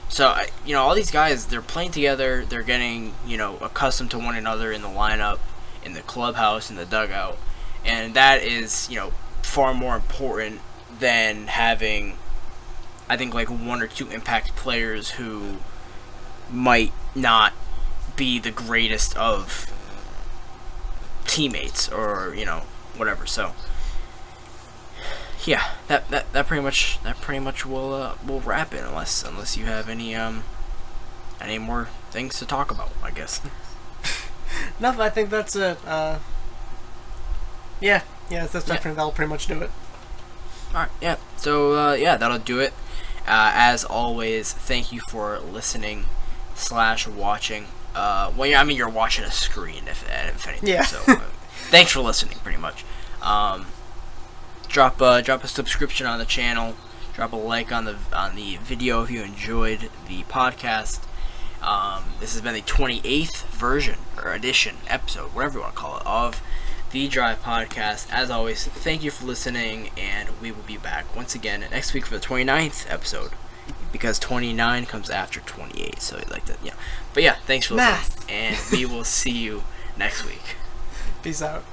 [SPEAKER 1] So, all these guys, they're playing together, they're getting, accustomed to one another in the lineup, in the clubhouse, in the dugout. And that is, far more important than having, I think, like 1 or 2 impact players who might not be the greatest of teammates or, whatever. So, yeah, that pretty much will wrap it unless you have any more things to talk about, I guess.
[SPEAKER 2] No, I think that's it. Yeah, that's definitely, that'll pretty much do it.
[SPEAKER 1] Alright, yeah. So, that'll do it. As always, thank you for listening / watching. You're watching a screen, if anything.
[SPEAKER 2] Yeah.
[SPEAKER 1] So, thanks for listening, pretty much. Drop a subscription on the channel. Drop a like on the video if you enjoyed the podcast. This has been the 28th version, or edition, episode, whatever you want to call it, of The Drive Podcast. As always, thank you for listening, and we will be back once again next week for the 29th episode, because 29 comes after 28, so like that, yeah. But yeah, thanks for listening, and we will see you next week.
[SPEAKER 2] Peace out.